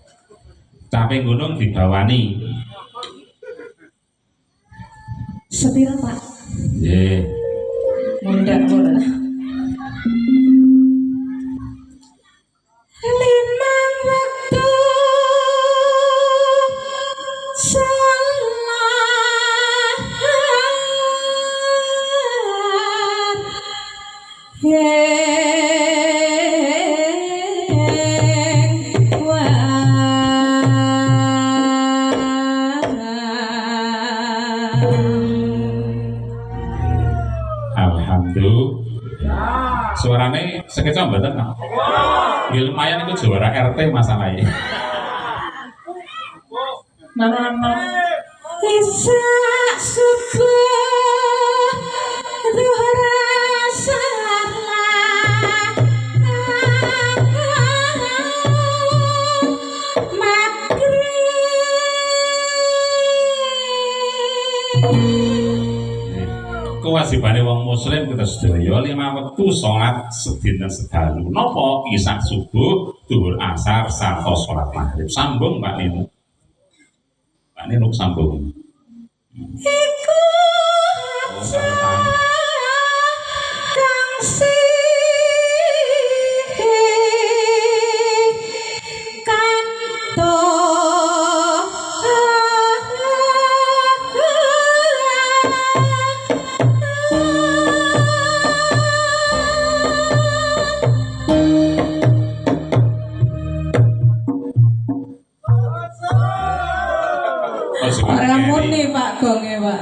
[SPEAKER 1] Caping gunung dibawani.
[SPEAKER 2] Sepira Pak?
[SPEAKER 1] Nggih.
[SPEAKER 2] Mundak bola. Limang waktu
[SPEAKER 1] Alhamdulillah. Suarane sekeca mboten. Ya lumayan itu juara RT masalahnya. Mana
[SPEAKER 2] Isak subuh Zuhur salah
[SPEAKER 1] kewajibane wong muslim kita sedaya 5 wektu salat sedina sedalu. Napa isak subuh, zuhur asar sarta salat maghrib. Sambung Mbak Nino. Mbak Nino sambung.
[SPEAKER 2] Iku kang ora muni Pak gonge Pak.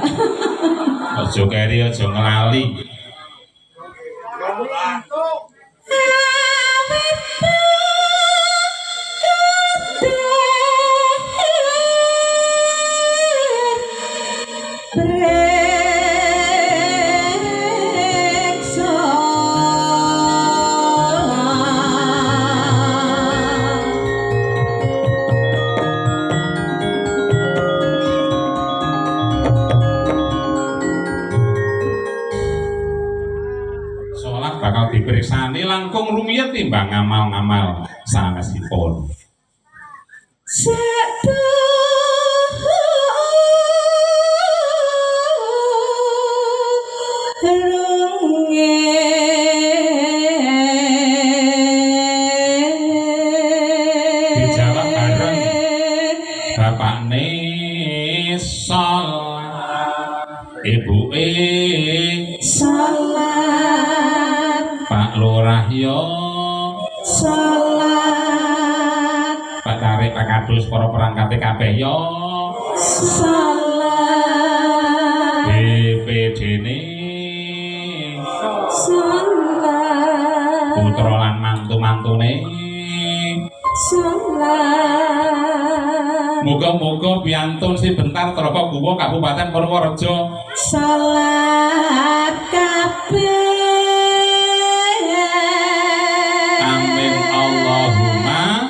[SPEAKER 1] Aja keri aja ngelali. Bakal diperiksani langkung rumiyin timbang ngamal-ngamal sanesipun. Dijawab bareng bapakne salat, ibuke
[SPEAKER 2] salat,
[SPEAKER 1] Pak Lurah yo
[SPEAKER 2] salat,
[SPEAKER 1] Pak Tarik, Pak Kadus, para perangkat kabeh yo
[SPEAKER 2] salat,
[SPEAKER 1] BPD ne
[SPEAKER 2] salat,
[SPEAKER 1] putra lan mantu-mantune
[SPEAKER 2] salat.
[SPEAKER 1] Muga-muga piantun si bentar Trapa Guwa Kabupaten Purworejo.
[SPEAKER 2] Salat kabeh.
[SPEAKER 1] Amin Allahumma.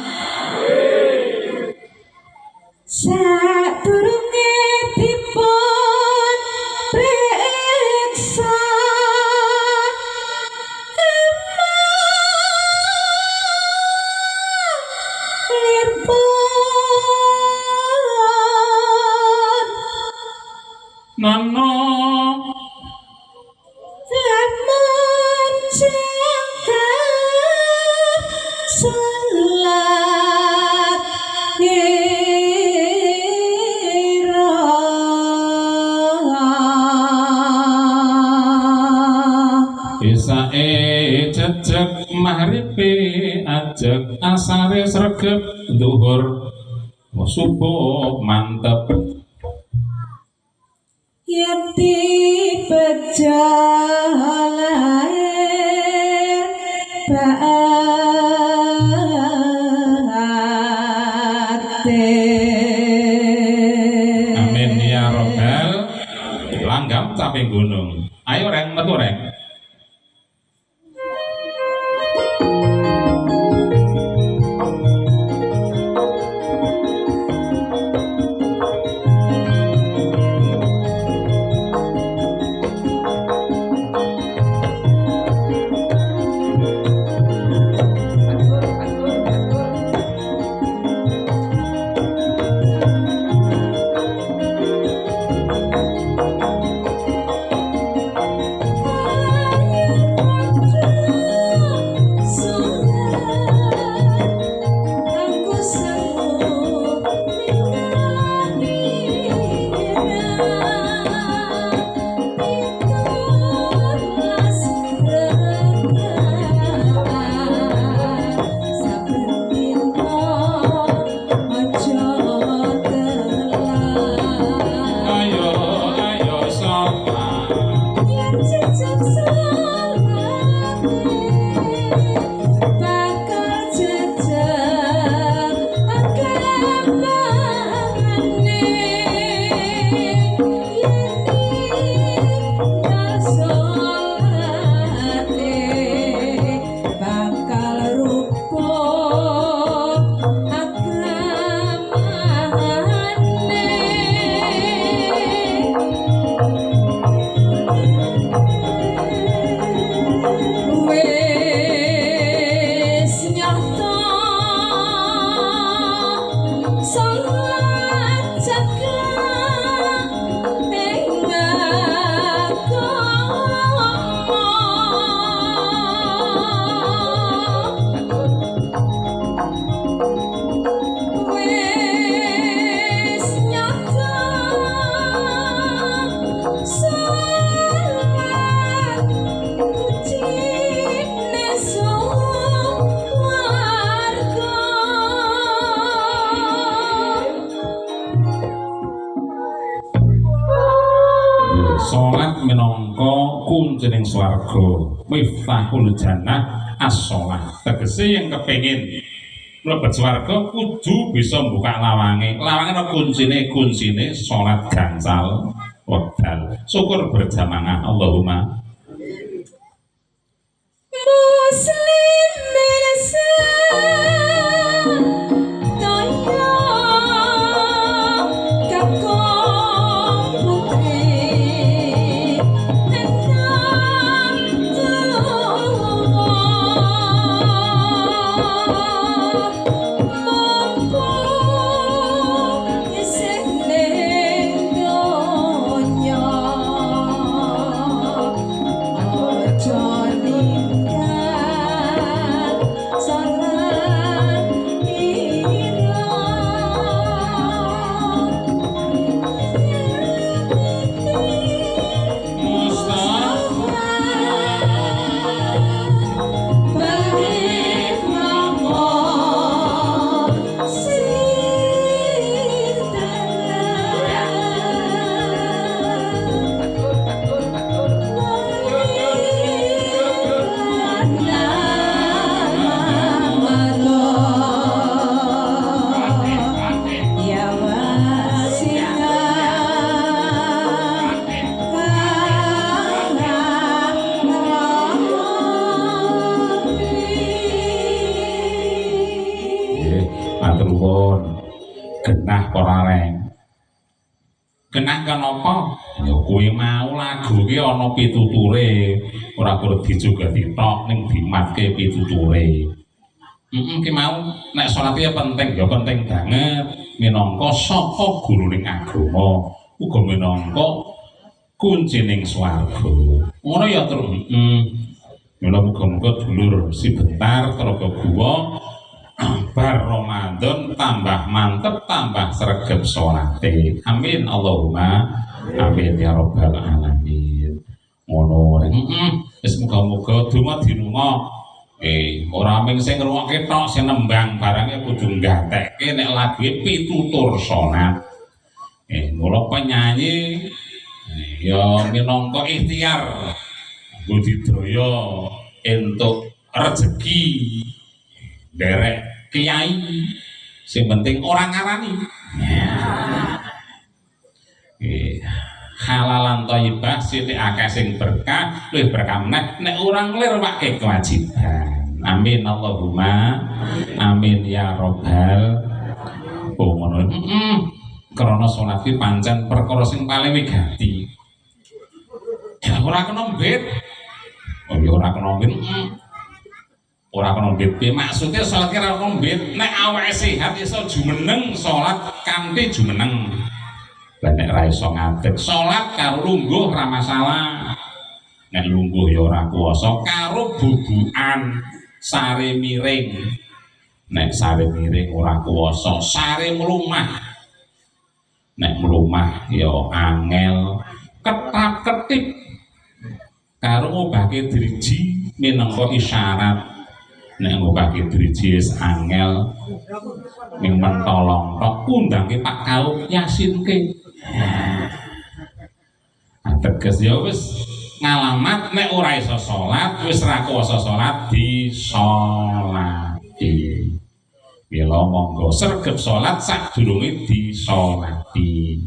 [SPEAKER 2] Sadurunge dipun priksa
[SPEAKER 1] Nono
[SPEAKER 2] lamun cekap salat kira
[SPEAKER 1] bisa jejeg mahribe ajeg asare sregep duhur subuh mantep.
[SPEAKER 2] Yati pejalair batin.
[SPEAKER 1] Amin ya robbal langgam caping gunung. Ayo reng metu reng. minangka kuncining swarga. Miftahul jannah as-shalah. Tegese yang kepengin mlebet swarga kudu bisa buka lawange. Lawange ana kuncine salat gangsal wekdal. Syukur berjamaah. Allahumma
[SPEAKER 2] Muslim
[SPEAKER 1] genah para reng. Genah kenapa? Ya kuwi mau lagu ki ana pituture, ora kudu dijugati tok ning dimatke pituture. Ki mau nek salat ya penting banget minangka saka guruning agama, uga minangka kuncining swarga. Ngono ya terus. Mula muga-muga dulur si bentar telaga guwa bar Ramadan tambah mantep tambah sregep salate. Amin Allahumma amin ya rabbal alamin. Ngono rek. Wis muga-muga donga dinunga ora mung sing ngrungokke tok sing nembang barange kudu nggatekke nek laguhe pitutur salat. Mula penyanyi ya minangka ikhtiar budidaya entuk rezeki derek kiai sing penting orang ngarani halalan thayyibah sithik akeh sing berkah luwih berkah meneh nek urang nglirwake kewajiban. Amin Allahumma amin ya rabbal alamin. Krana salat ki pancen perkara sing paling wigati. Ya ora kena mbet. Ora kena mbet. Ora kena mbet. Maksudnya salat ki ora kena mbet. Nek awake sehat iso jumeneng salat kanthi jumeneng. Lah nek ra iso ngadeg salat karo lungguh ora masalah. Nek lungguh ya ora kuwasa karo bubukan sare miring. Nek sare miring ora kuwasa sare mlumah. Nek mlumah ya angel ketap-ketip karo ngobahke driji minangka isyarat. Nek ngobahke driji wis angel ning mentolong tok undangke Pak Kaup yasinke. Ateges ya wis ngalamat nek ora iso salat wis ra kuwasa salat disolati. Mila monggo sregep salat sadurunge disolati.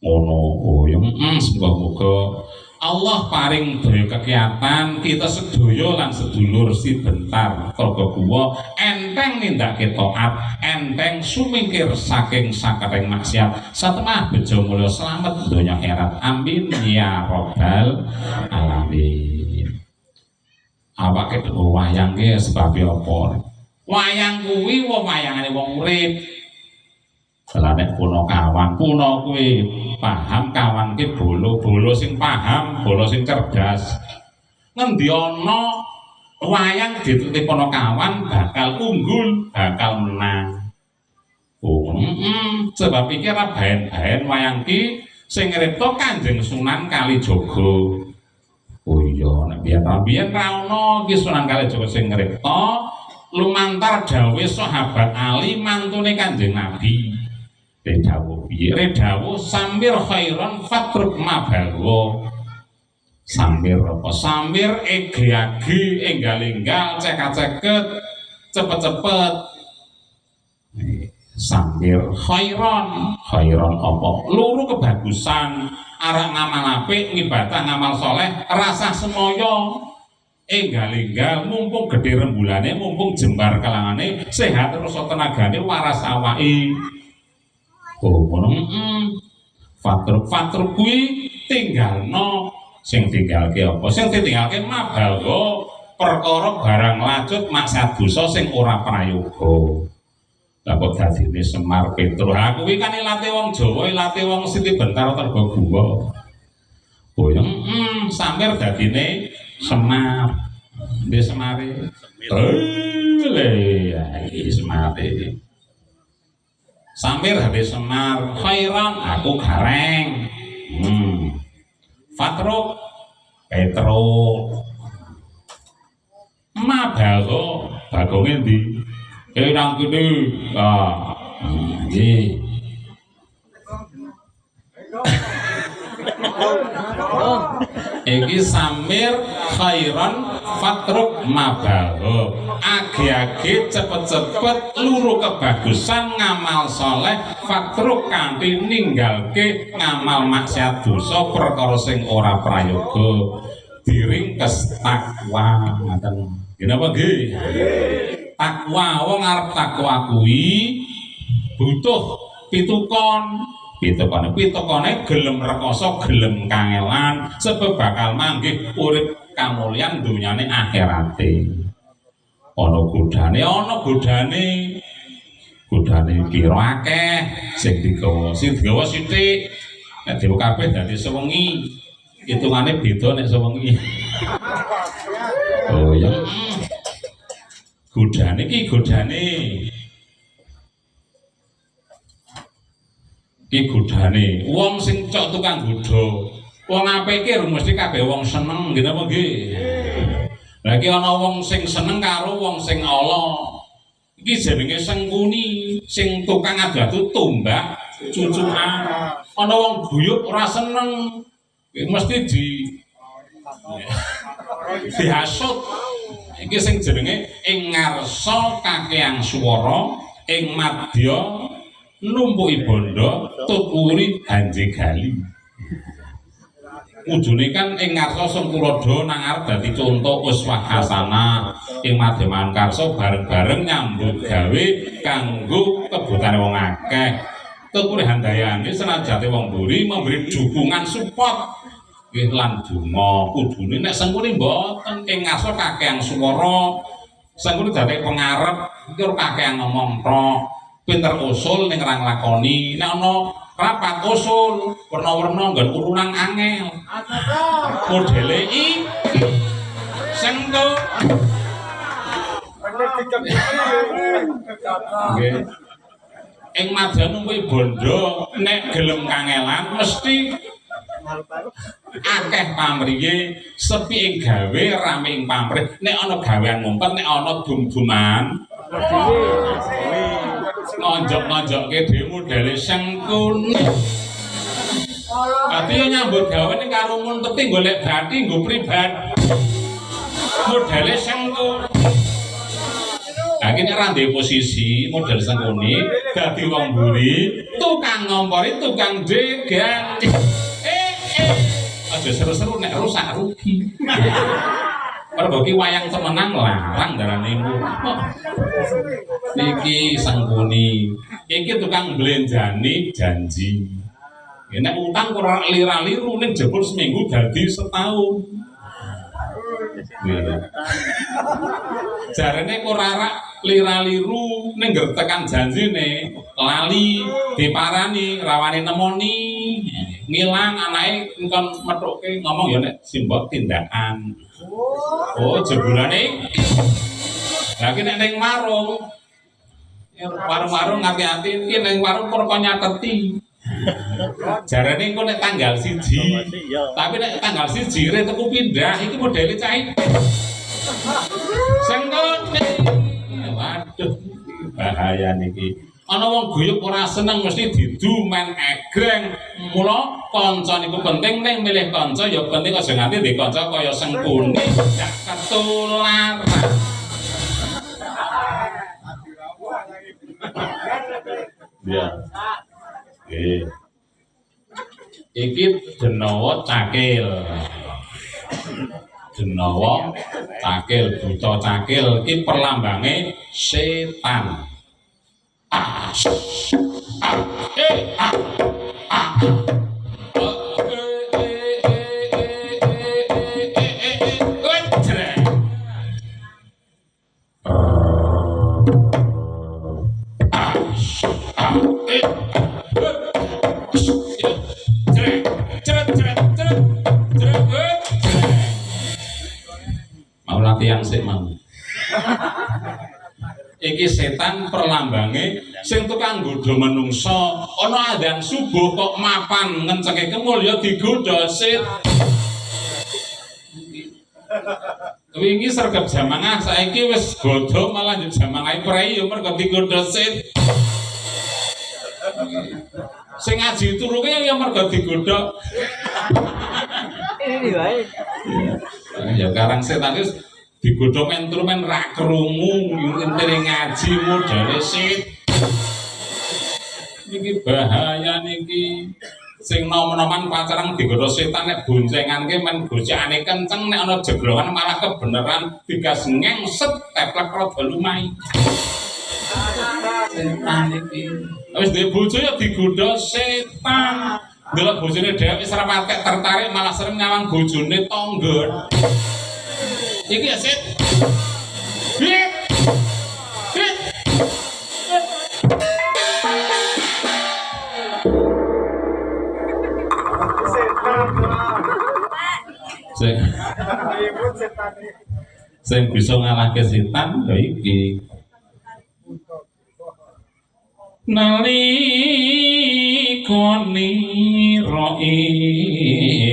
[SPEAKER 1] Ngono ya semoga Allah paring daya kegiatan kita sedaya lan sedulur si bentar telaga guwa enteng nindakake taat, enteng sumingkir saking sakering maksiat, satemah bejo mulya slamet donya akhirat. Amin ya rabbal alamin. Awake dhewe wayang ki sebab apa? Wayang kuwi wayangane wong urip. Lah nek kuna kawan, kuna kuwi paham kawan ki bolo sing paham, bolo sing cerdas. Ngendi ana wayang ditutup ana kawan bakal unggul, bakal menang. Sebab iki ora baen-baen wayang ki sing ngripta Kanjeng Sunan Kalijaga. Oh iya, nek biyen ra ono ki Sunan Kalijaga sing ngripta lumantar dawuh sahabat Ali mantune Kanjeng Nabi. Redawuh piye? Redawuh sambil khairon fatruk mabalwa. Samir apa? Samir ege-age enggal-enggal ceket-ceket cepet-cepet. Samir khairon apa? Luru kebagusan arek ngamal apik ngibadah ngamal soleh rasa semoyo enggal-enggal mumpung gede rembulane mumpung jembar kelangane sehat terus tenagane waras awake. Oh ngono. Fatruk kuwi tinggalno sing tinggalke apa? Sing ditinggalke mabawa perkara barang lacut maksad dosa sing ora prayoga. Lah kok dadine Semar Petrus. Ha kuwi kan ilate wong Jawa, ilate wong Siti Bentar Tergo Guwa. Oh ya, Samir dadine Semar. Nggih Semare. Le iki Semare. Samir dadi Semar, khairan aku gareng. Fatruk Petrus. Mabago bagonge ndi? Nang kene. Nggih. Iki Samir khairan fatruk mabaho. Age-age cepet-cepet luru kebagusan ngamal soleh fatruk kanthi ninggalke ngamal maksiat dosa perkara sing ora prayoga. Diringkes takwa ngaten. Napa nggih? Takwa wong arep takwa kuwi butuh pitukone gelem rekoso gelem kangelan sebab bakal manggih urip kamulyan dunyane akhirate. Ana godane kira akeh sing digawa sithik nek dhewe kabeh dadi sewengi hitungane beda nek sewengi. Oh ya. Godane iki wong sing cok tukang godha. Wong apik iki mesti kabeh wong seneng, nggih napa nggih? Lah iki ana wong sing seneng karo wong sing ala. Iki jenenge sengkuni, sing tukang adu tombak cucukan. Ana wong guyub ora seneng. Mesti dihasut. Iki sing jenenge ing ngarsa kakeang swara, ing madya numpuki bondo tuturi hanji gali. Ujune kan ing ngarsa Sengkulada nang arep dadi conto uswah hasanah ing madheman karsa bareng-bareng nyambut gawe kanggo kebutane wong akeh. Tuturi handayane senajate wong mburi memberi dukungan support nggih lan donga. Kudune nek Sengkuni mboten ing ngarsa kakeang swara. Sengkuni dadi pengarep iki ora kakeang ngomong tok. Pinter usul ning ra nglakoni. Nek ana rapat usul werna-werna nggon urunan angel. Modele iki sengko. Nggih. Ing madyan kuwi bondo nek gelem kangelan mesti akeh pamriye sepi ing gawe rame ing pamrih. Nek ana gawean ngumpet nek ana dum-duman ngonjok-ngonjokke dhewe modele Sengkuni. Tapi nyambut gawe ning karo munteti golek bathi nggo pribadi. Modele Sengkuni. Lah iki nek ra ndek posisi model Sengkuni dadi wong mburi, tukang ngompori, tukang jegal. Aja seru-seru nek rusak rugi. Mergo ki wayang temenan larang darane niki Sengkuni. Iki tukang blenjani janji. Nek utang ora lira-liru ning jebul seminggu dadi setahun. Jarene ora lira-liru ning gertekan janjine lali diparani rawane nemoni ngilang anake engkon methuke ngomong ya nek simbok tindakan. Oh jebulane lah iki nek ning warung ngati-ati iki ning warung kok nyateti. Jarane engko nek tanggal 1 tapi nek tanggal 1 re tuku pindah iki modele cahit. Sengkuni. Waduh bahaya niki. ana wong guyub ora seneng mesti didu men egreng. Mula kanca niku penting, ning milih kanca ya penting aja nganti ndek kanca kaya sengkune gak ketularan. Ya. Iki Denawa Cakil. Denawa Cakil, buta cakil iki perlambange setan. Mau latihan sik mau. Iki setan perlambange sing tukang nggodha menungsa ana adzan subuh kok mapan ngencenge kemul ya digodha sit. Wingi sregep jamangah saiki wis godha malah jamangahe prei ya mergo digodha sit. Sing ngaji turuke ya mergo digodha.
[SPEAKER 3] Ini wae.
[SPEAKER 1] Ya karang setan wis digodhong instrumen ra krungu intine ngaji modale sit. Niki bahaya niki. Sing nom-noman pacaran digodhong setan nek boncenganke men gojekane kenceng nek ana jeglongan malah kebeneran digas ngengset teplek rada lumai. Setan iki. Wis duwe bojo ya digodhong setan. Delok bojone dhewe wis ora patek tertarik malah sering nyawang bojone tanggon. Iki ya sit. Hit. Hit. Sing bisa ngalahke setan ya iki. Nalikane ro ing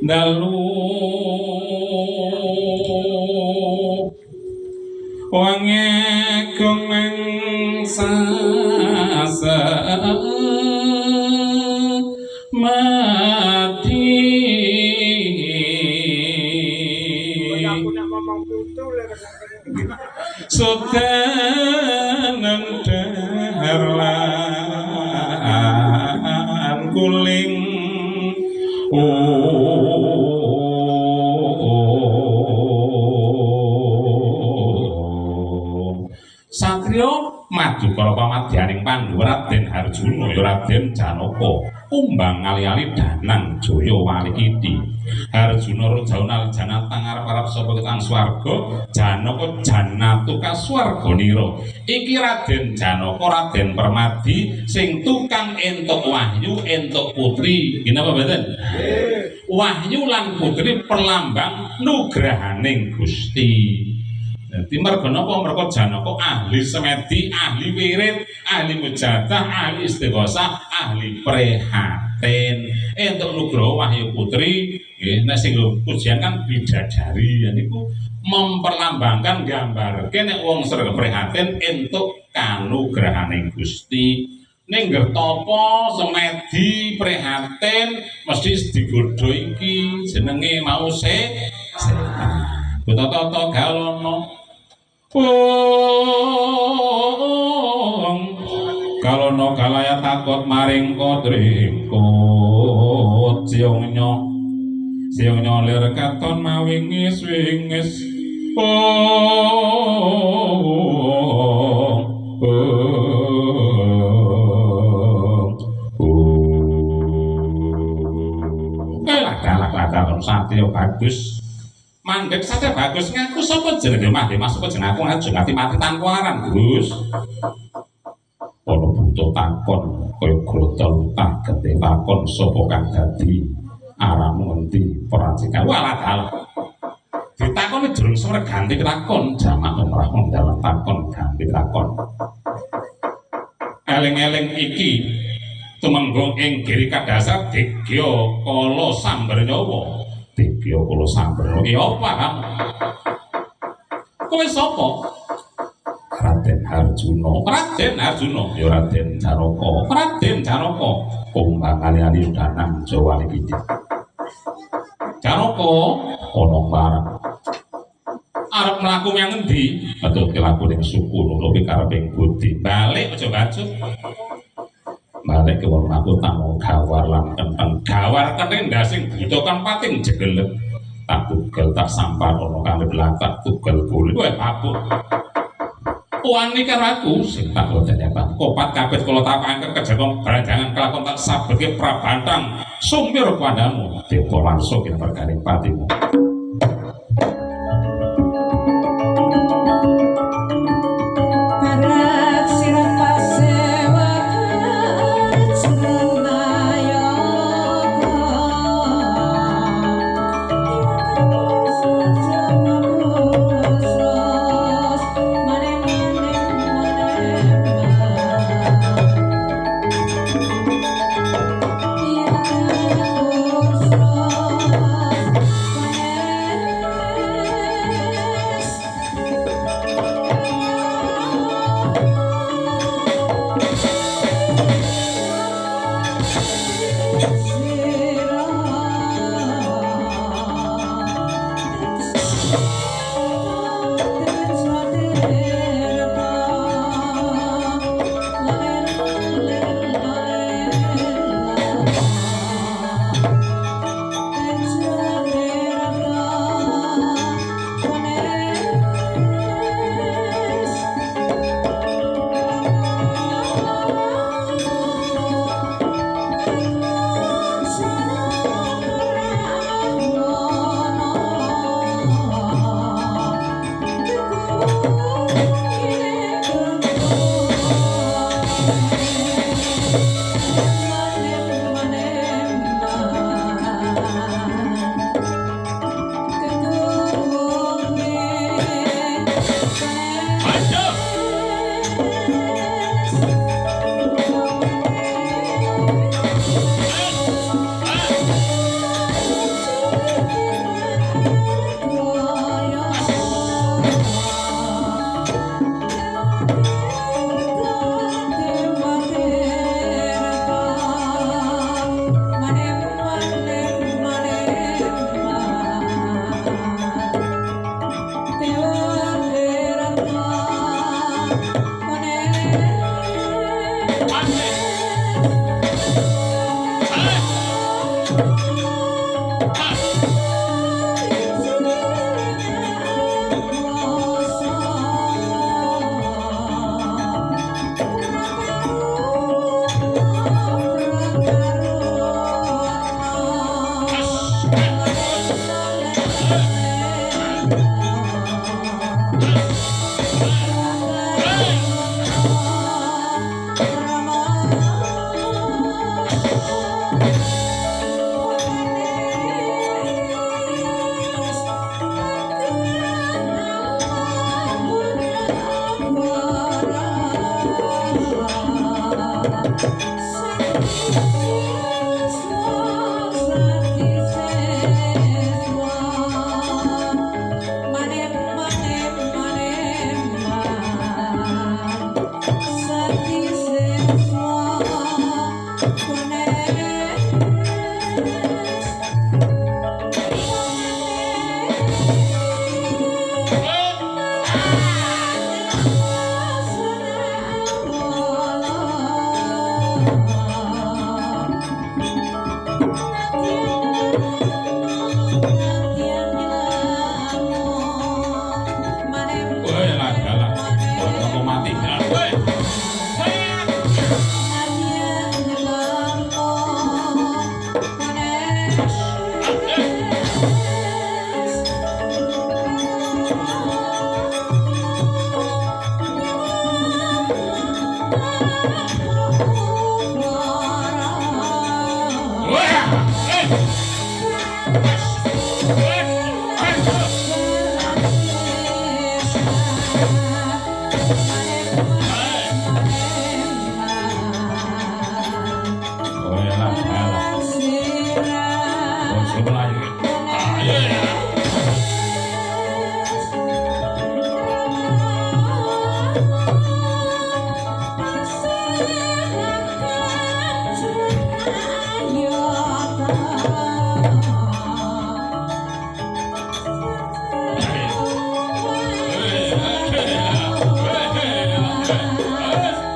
[SPEAKER 1] dalu wangekung sasa mati sodanan daharlan kuling Satrio maju kala pamadyaning Pandhawa Raden Harjuna ya Raden Janaka umbang ali-ali danang Jaya Walikiti. Harjuna rajaunal janatang arep-arep sapa ketang swarga, Janaka janatuka swarganira. Iki Raden Janaka Raden Permadi sing tukang entuk wahyu entuk putri. Napa mboten? Wahyu lan putri perlambang nugrahaning Gusti. Dadi mergo napa mergo Janaka ahli semedi, ahli wirid, ahli mujadah, ahli istighosah, ahli prihatin. Entuk nugraha wahyu putri, nggih nek sing pujian kan bidadari niku memperlambangkan gambarke nek wong sregep prihatin entuk kanugrahaning Gusti. Ning gertapa semedi prihatin mesti digodha iki jenenge mau setan. Tata galono kalono kalaya takut maring kodringkut siung lir katon mawingis wingis lada satya bagus mandek saja bagus ngaku sapa jenenge mati masuk jeneng aku ngaju mati tanpa aran Gus. Ana butuh takon kaya grotol tak gede takon sapa kang dadi aramu ngendi peracikan walah dal. Ditakoni durung sore ganti takon jamak umrah dalam takon ganti takon. Eling-eling iki tumenggung ing Girika Dasar Digya Kala Sambernyawa. Digya Kala Sambernyawa iki apa kamu? Kowe sapa? Raden Arjuna. Raden Arjuna ya Raden Janaka. Raden Janaka kumbangane ali danang Jawa iki. Janaka ana parang arep mlaku menyang endi? Betul kelaku ning suku nurupi kareping budi. Balik aja bacut. Balik ke wong aku tamu gawar lan kenteng. Gawar kene ndasing buta kan pating jegelek. Tak tugel tak sampar ana kali belatak tugel kulit kowe papuk. Wani karo aku sing tak lodene Pak. Kopat kabeh kula tapangke kejaba brajangan kelakon tak sabeke prabantang sumir padamu. Dewa langsung ing pergaring patimu.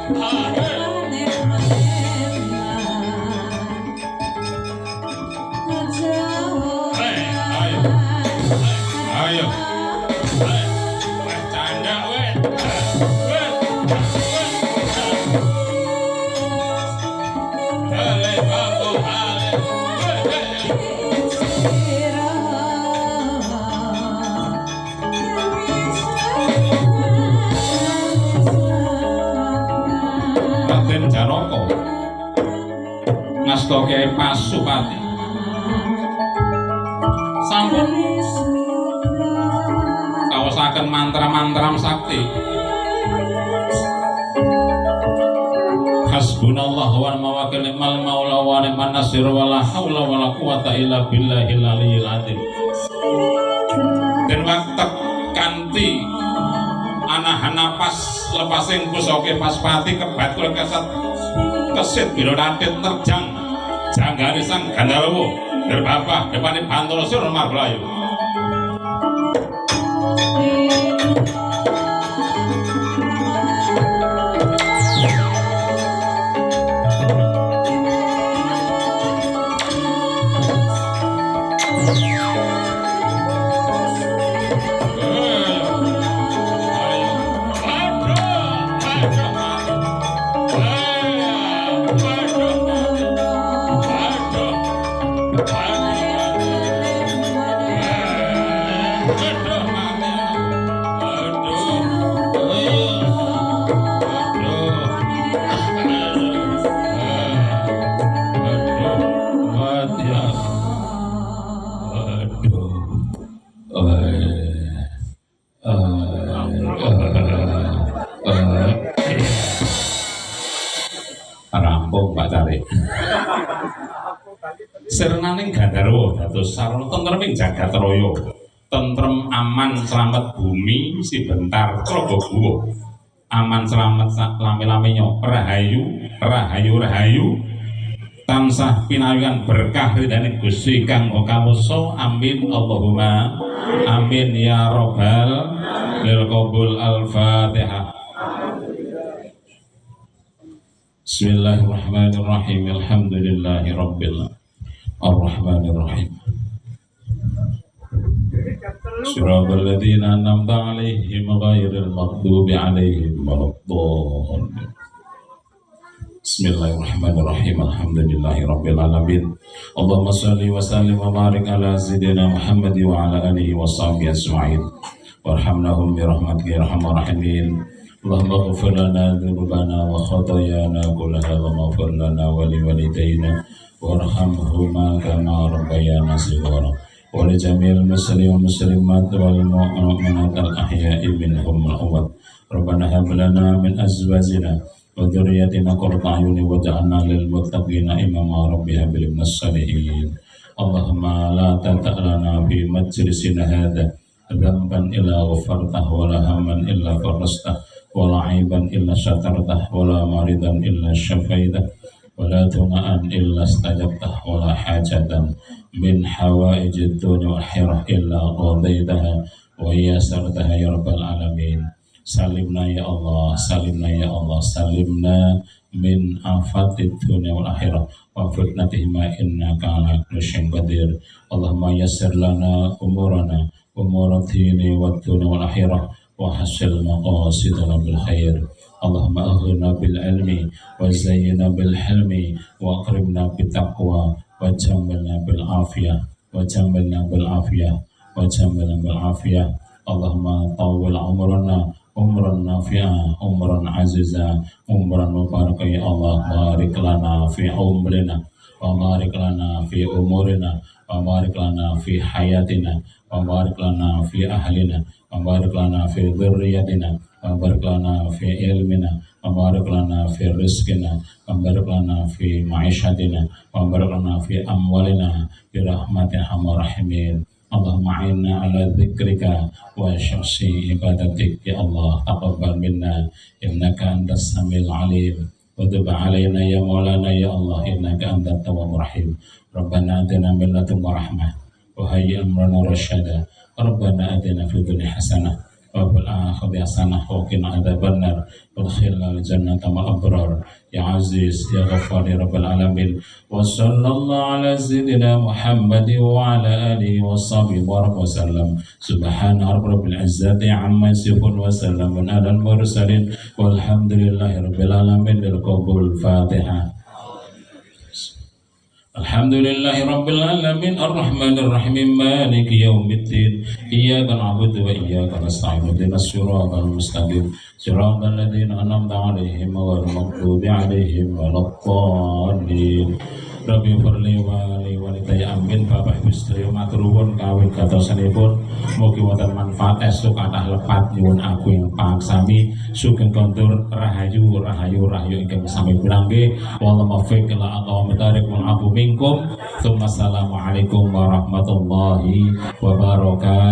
[SPEAKER 1] Ayo. Wes canda wes. Ale bangku ale. Raden Janaka ngasta Kyai Pasupati sampun kaosaken mantra-mantram sakti hasbunallahu wa ni'mal maula wa ni'man nasir wa la haula wa la quwata illa billahil aliyyil azim. Den waktu kanthi anah-anah pas lepasing pusake Pasupati kebat kula kesit biro ratit terjang janggane sang Gandharwa derbabah depane Bantara Sura Margalayu. Rampung Pak Cari. Sernaning Gandharwa dados sarana tentreming jagat raya. Tentrem aman slamet bumi si bentar Tragaguwa. Aman slamet lami-laminya rahayu, rahayu, rahayu. Tansah pinawikan berkah ridhaning Gusti Kang Kawasa. Amin Allahumma amin ya robbal lil qabul al-Fatihah. Bismillahirrahmanirrahim. Alhamdulillahi rabbil arrahmanirrahim. Siratal ladzina an'amta 'alaihim ghairil maghdubi 'alaihim waladdallin. Bismillahirrahmanirrahim. Alhamdulillahi rabbil alamin. Allahumma shalli wa sallim wa barik ala sayyidina Muhammad wa ala alihi wa sahbihi ajma'in. Warhamnahum bi rahmatika ya arhamar rahimin. Allahumma ighfir lana dzunubana wa khatayana kullaha wa ighfir lana wa liwalidayna warhamhuma kama rabbayana shighara wa li jami'il muslimin wal muslimat wal mu'minat al ahya'i minhum wal amwat. Rabbana hab lana min azwajina wa dhurriyyatina qurrata a'yunin waj'alna lil muttaqina imama. Rabbi hab lana minas salihin. Allahumma la tata'lana fi majlisina hadha dhanban illa ghafartah wa la hamman illa farastah wala aiban illa syatartah wala maridan illa syafaidah wala tuna'an illa stajabtah wala hajatan min hawaijid dunya wal akhirah illa qadaitaha wa yasartaha ya rabbal alamin. Salimna ya Allah, salimna ya Allah, salimna min afatid dunya wal akhirah wa fitnatihima innaka ala kulli syai'in qadir. Allahumma yassir lana umurana umuratina wad dunya wal akhirah wa hasil maqasidana bil khair. Allahumma aghna bil ilmi wa zayyina bil hilmi wa akrimna bit taqwa wa jammilna bil afiyah wa jammilna bil afiyah wa jammilna bil afiyah. Allahumma tawwil umrana umran nafi'ah umran aziza umran mubarak ya Allah. Barik lana fi umrina wa barik lana fi umurina wa barik lana fi hayatina wa barik lana fi ahlina wa barik lana fi dhurriyyatina wa barik lana fi ilmina wa barik lana fi rizqina wa barik lana fi ma'ishatina wa barik lana fi amwalina bi rahmatin arhamar rahimin. Allahumma inna ala dzikrika wa syuksi ibadatik ya Allah. Taqabbal minna innaka antas samiul alim wa tub alaina ya maulana ya Allah innaka antat tawwabur rahim. Rabbana atina min ladunka rahmah wa hayyi amrana rasyada. Rabbana atina fid dunya hasanah وفي الآخرة حسنة وقنا عذاب النار وادخلنا الجنة مع الأبرار يا عزيز يا غفار يا رب العالمين وصلى الله على سيدنا محمد وعلى آله وصحبه وسلم سبحان رب العزة عما يصفون وسلام على المرسلين والحمد لله رب العالمين بالقبول الفاتحة الحمد لله رب العالمين الرحمن الرحيم مالك يوم الدين إياك نعبد وإياك نستعين اهدنا الصراط المستقيم صراط الذين أنعمت عليهم غير المغضوب عليهم ولا الضالين Rabbi firli wali walidayya amin Bapak Ibu sedaya matur nuwun kawit gatosanipun mugi wonten manfaat estu kathah lepat nyuwun aku ing pangsami sugeng kondur rahayu ingkang sami pirangge wal muwaffiq ila aqwamit thariq wal afu minkum assalamualaikum warahmatullahi wabarakatuh.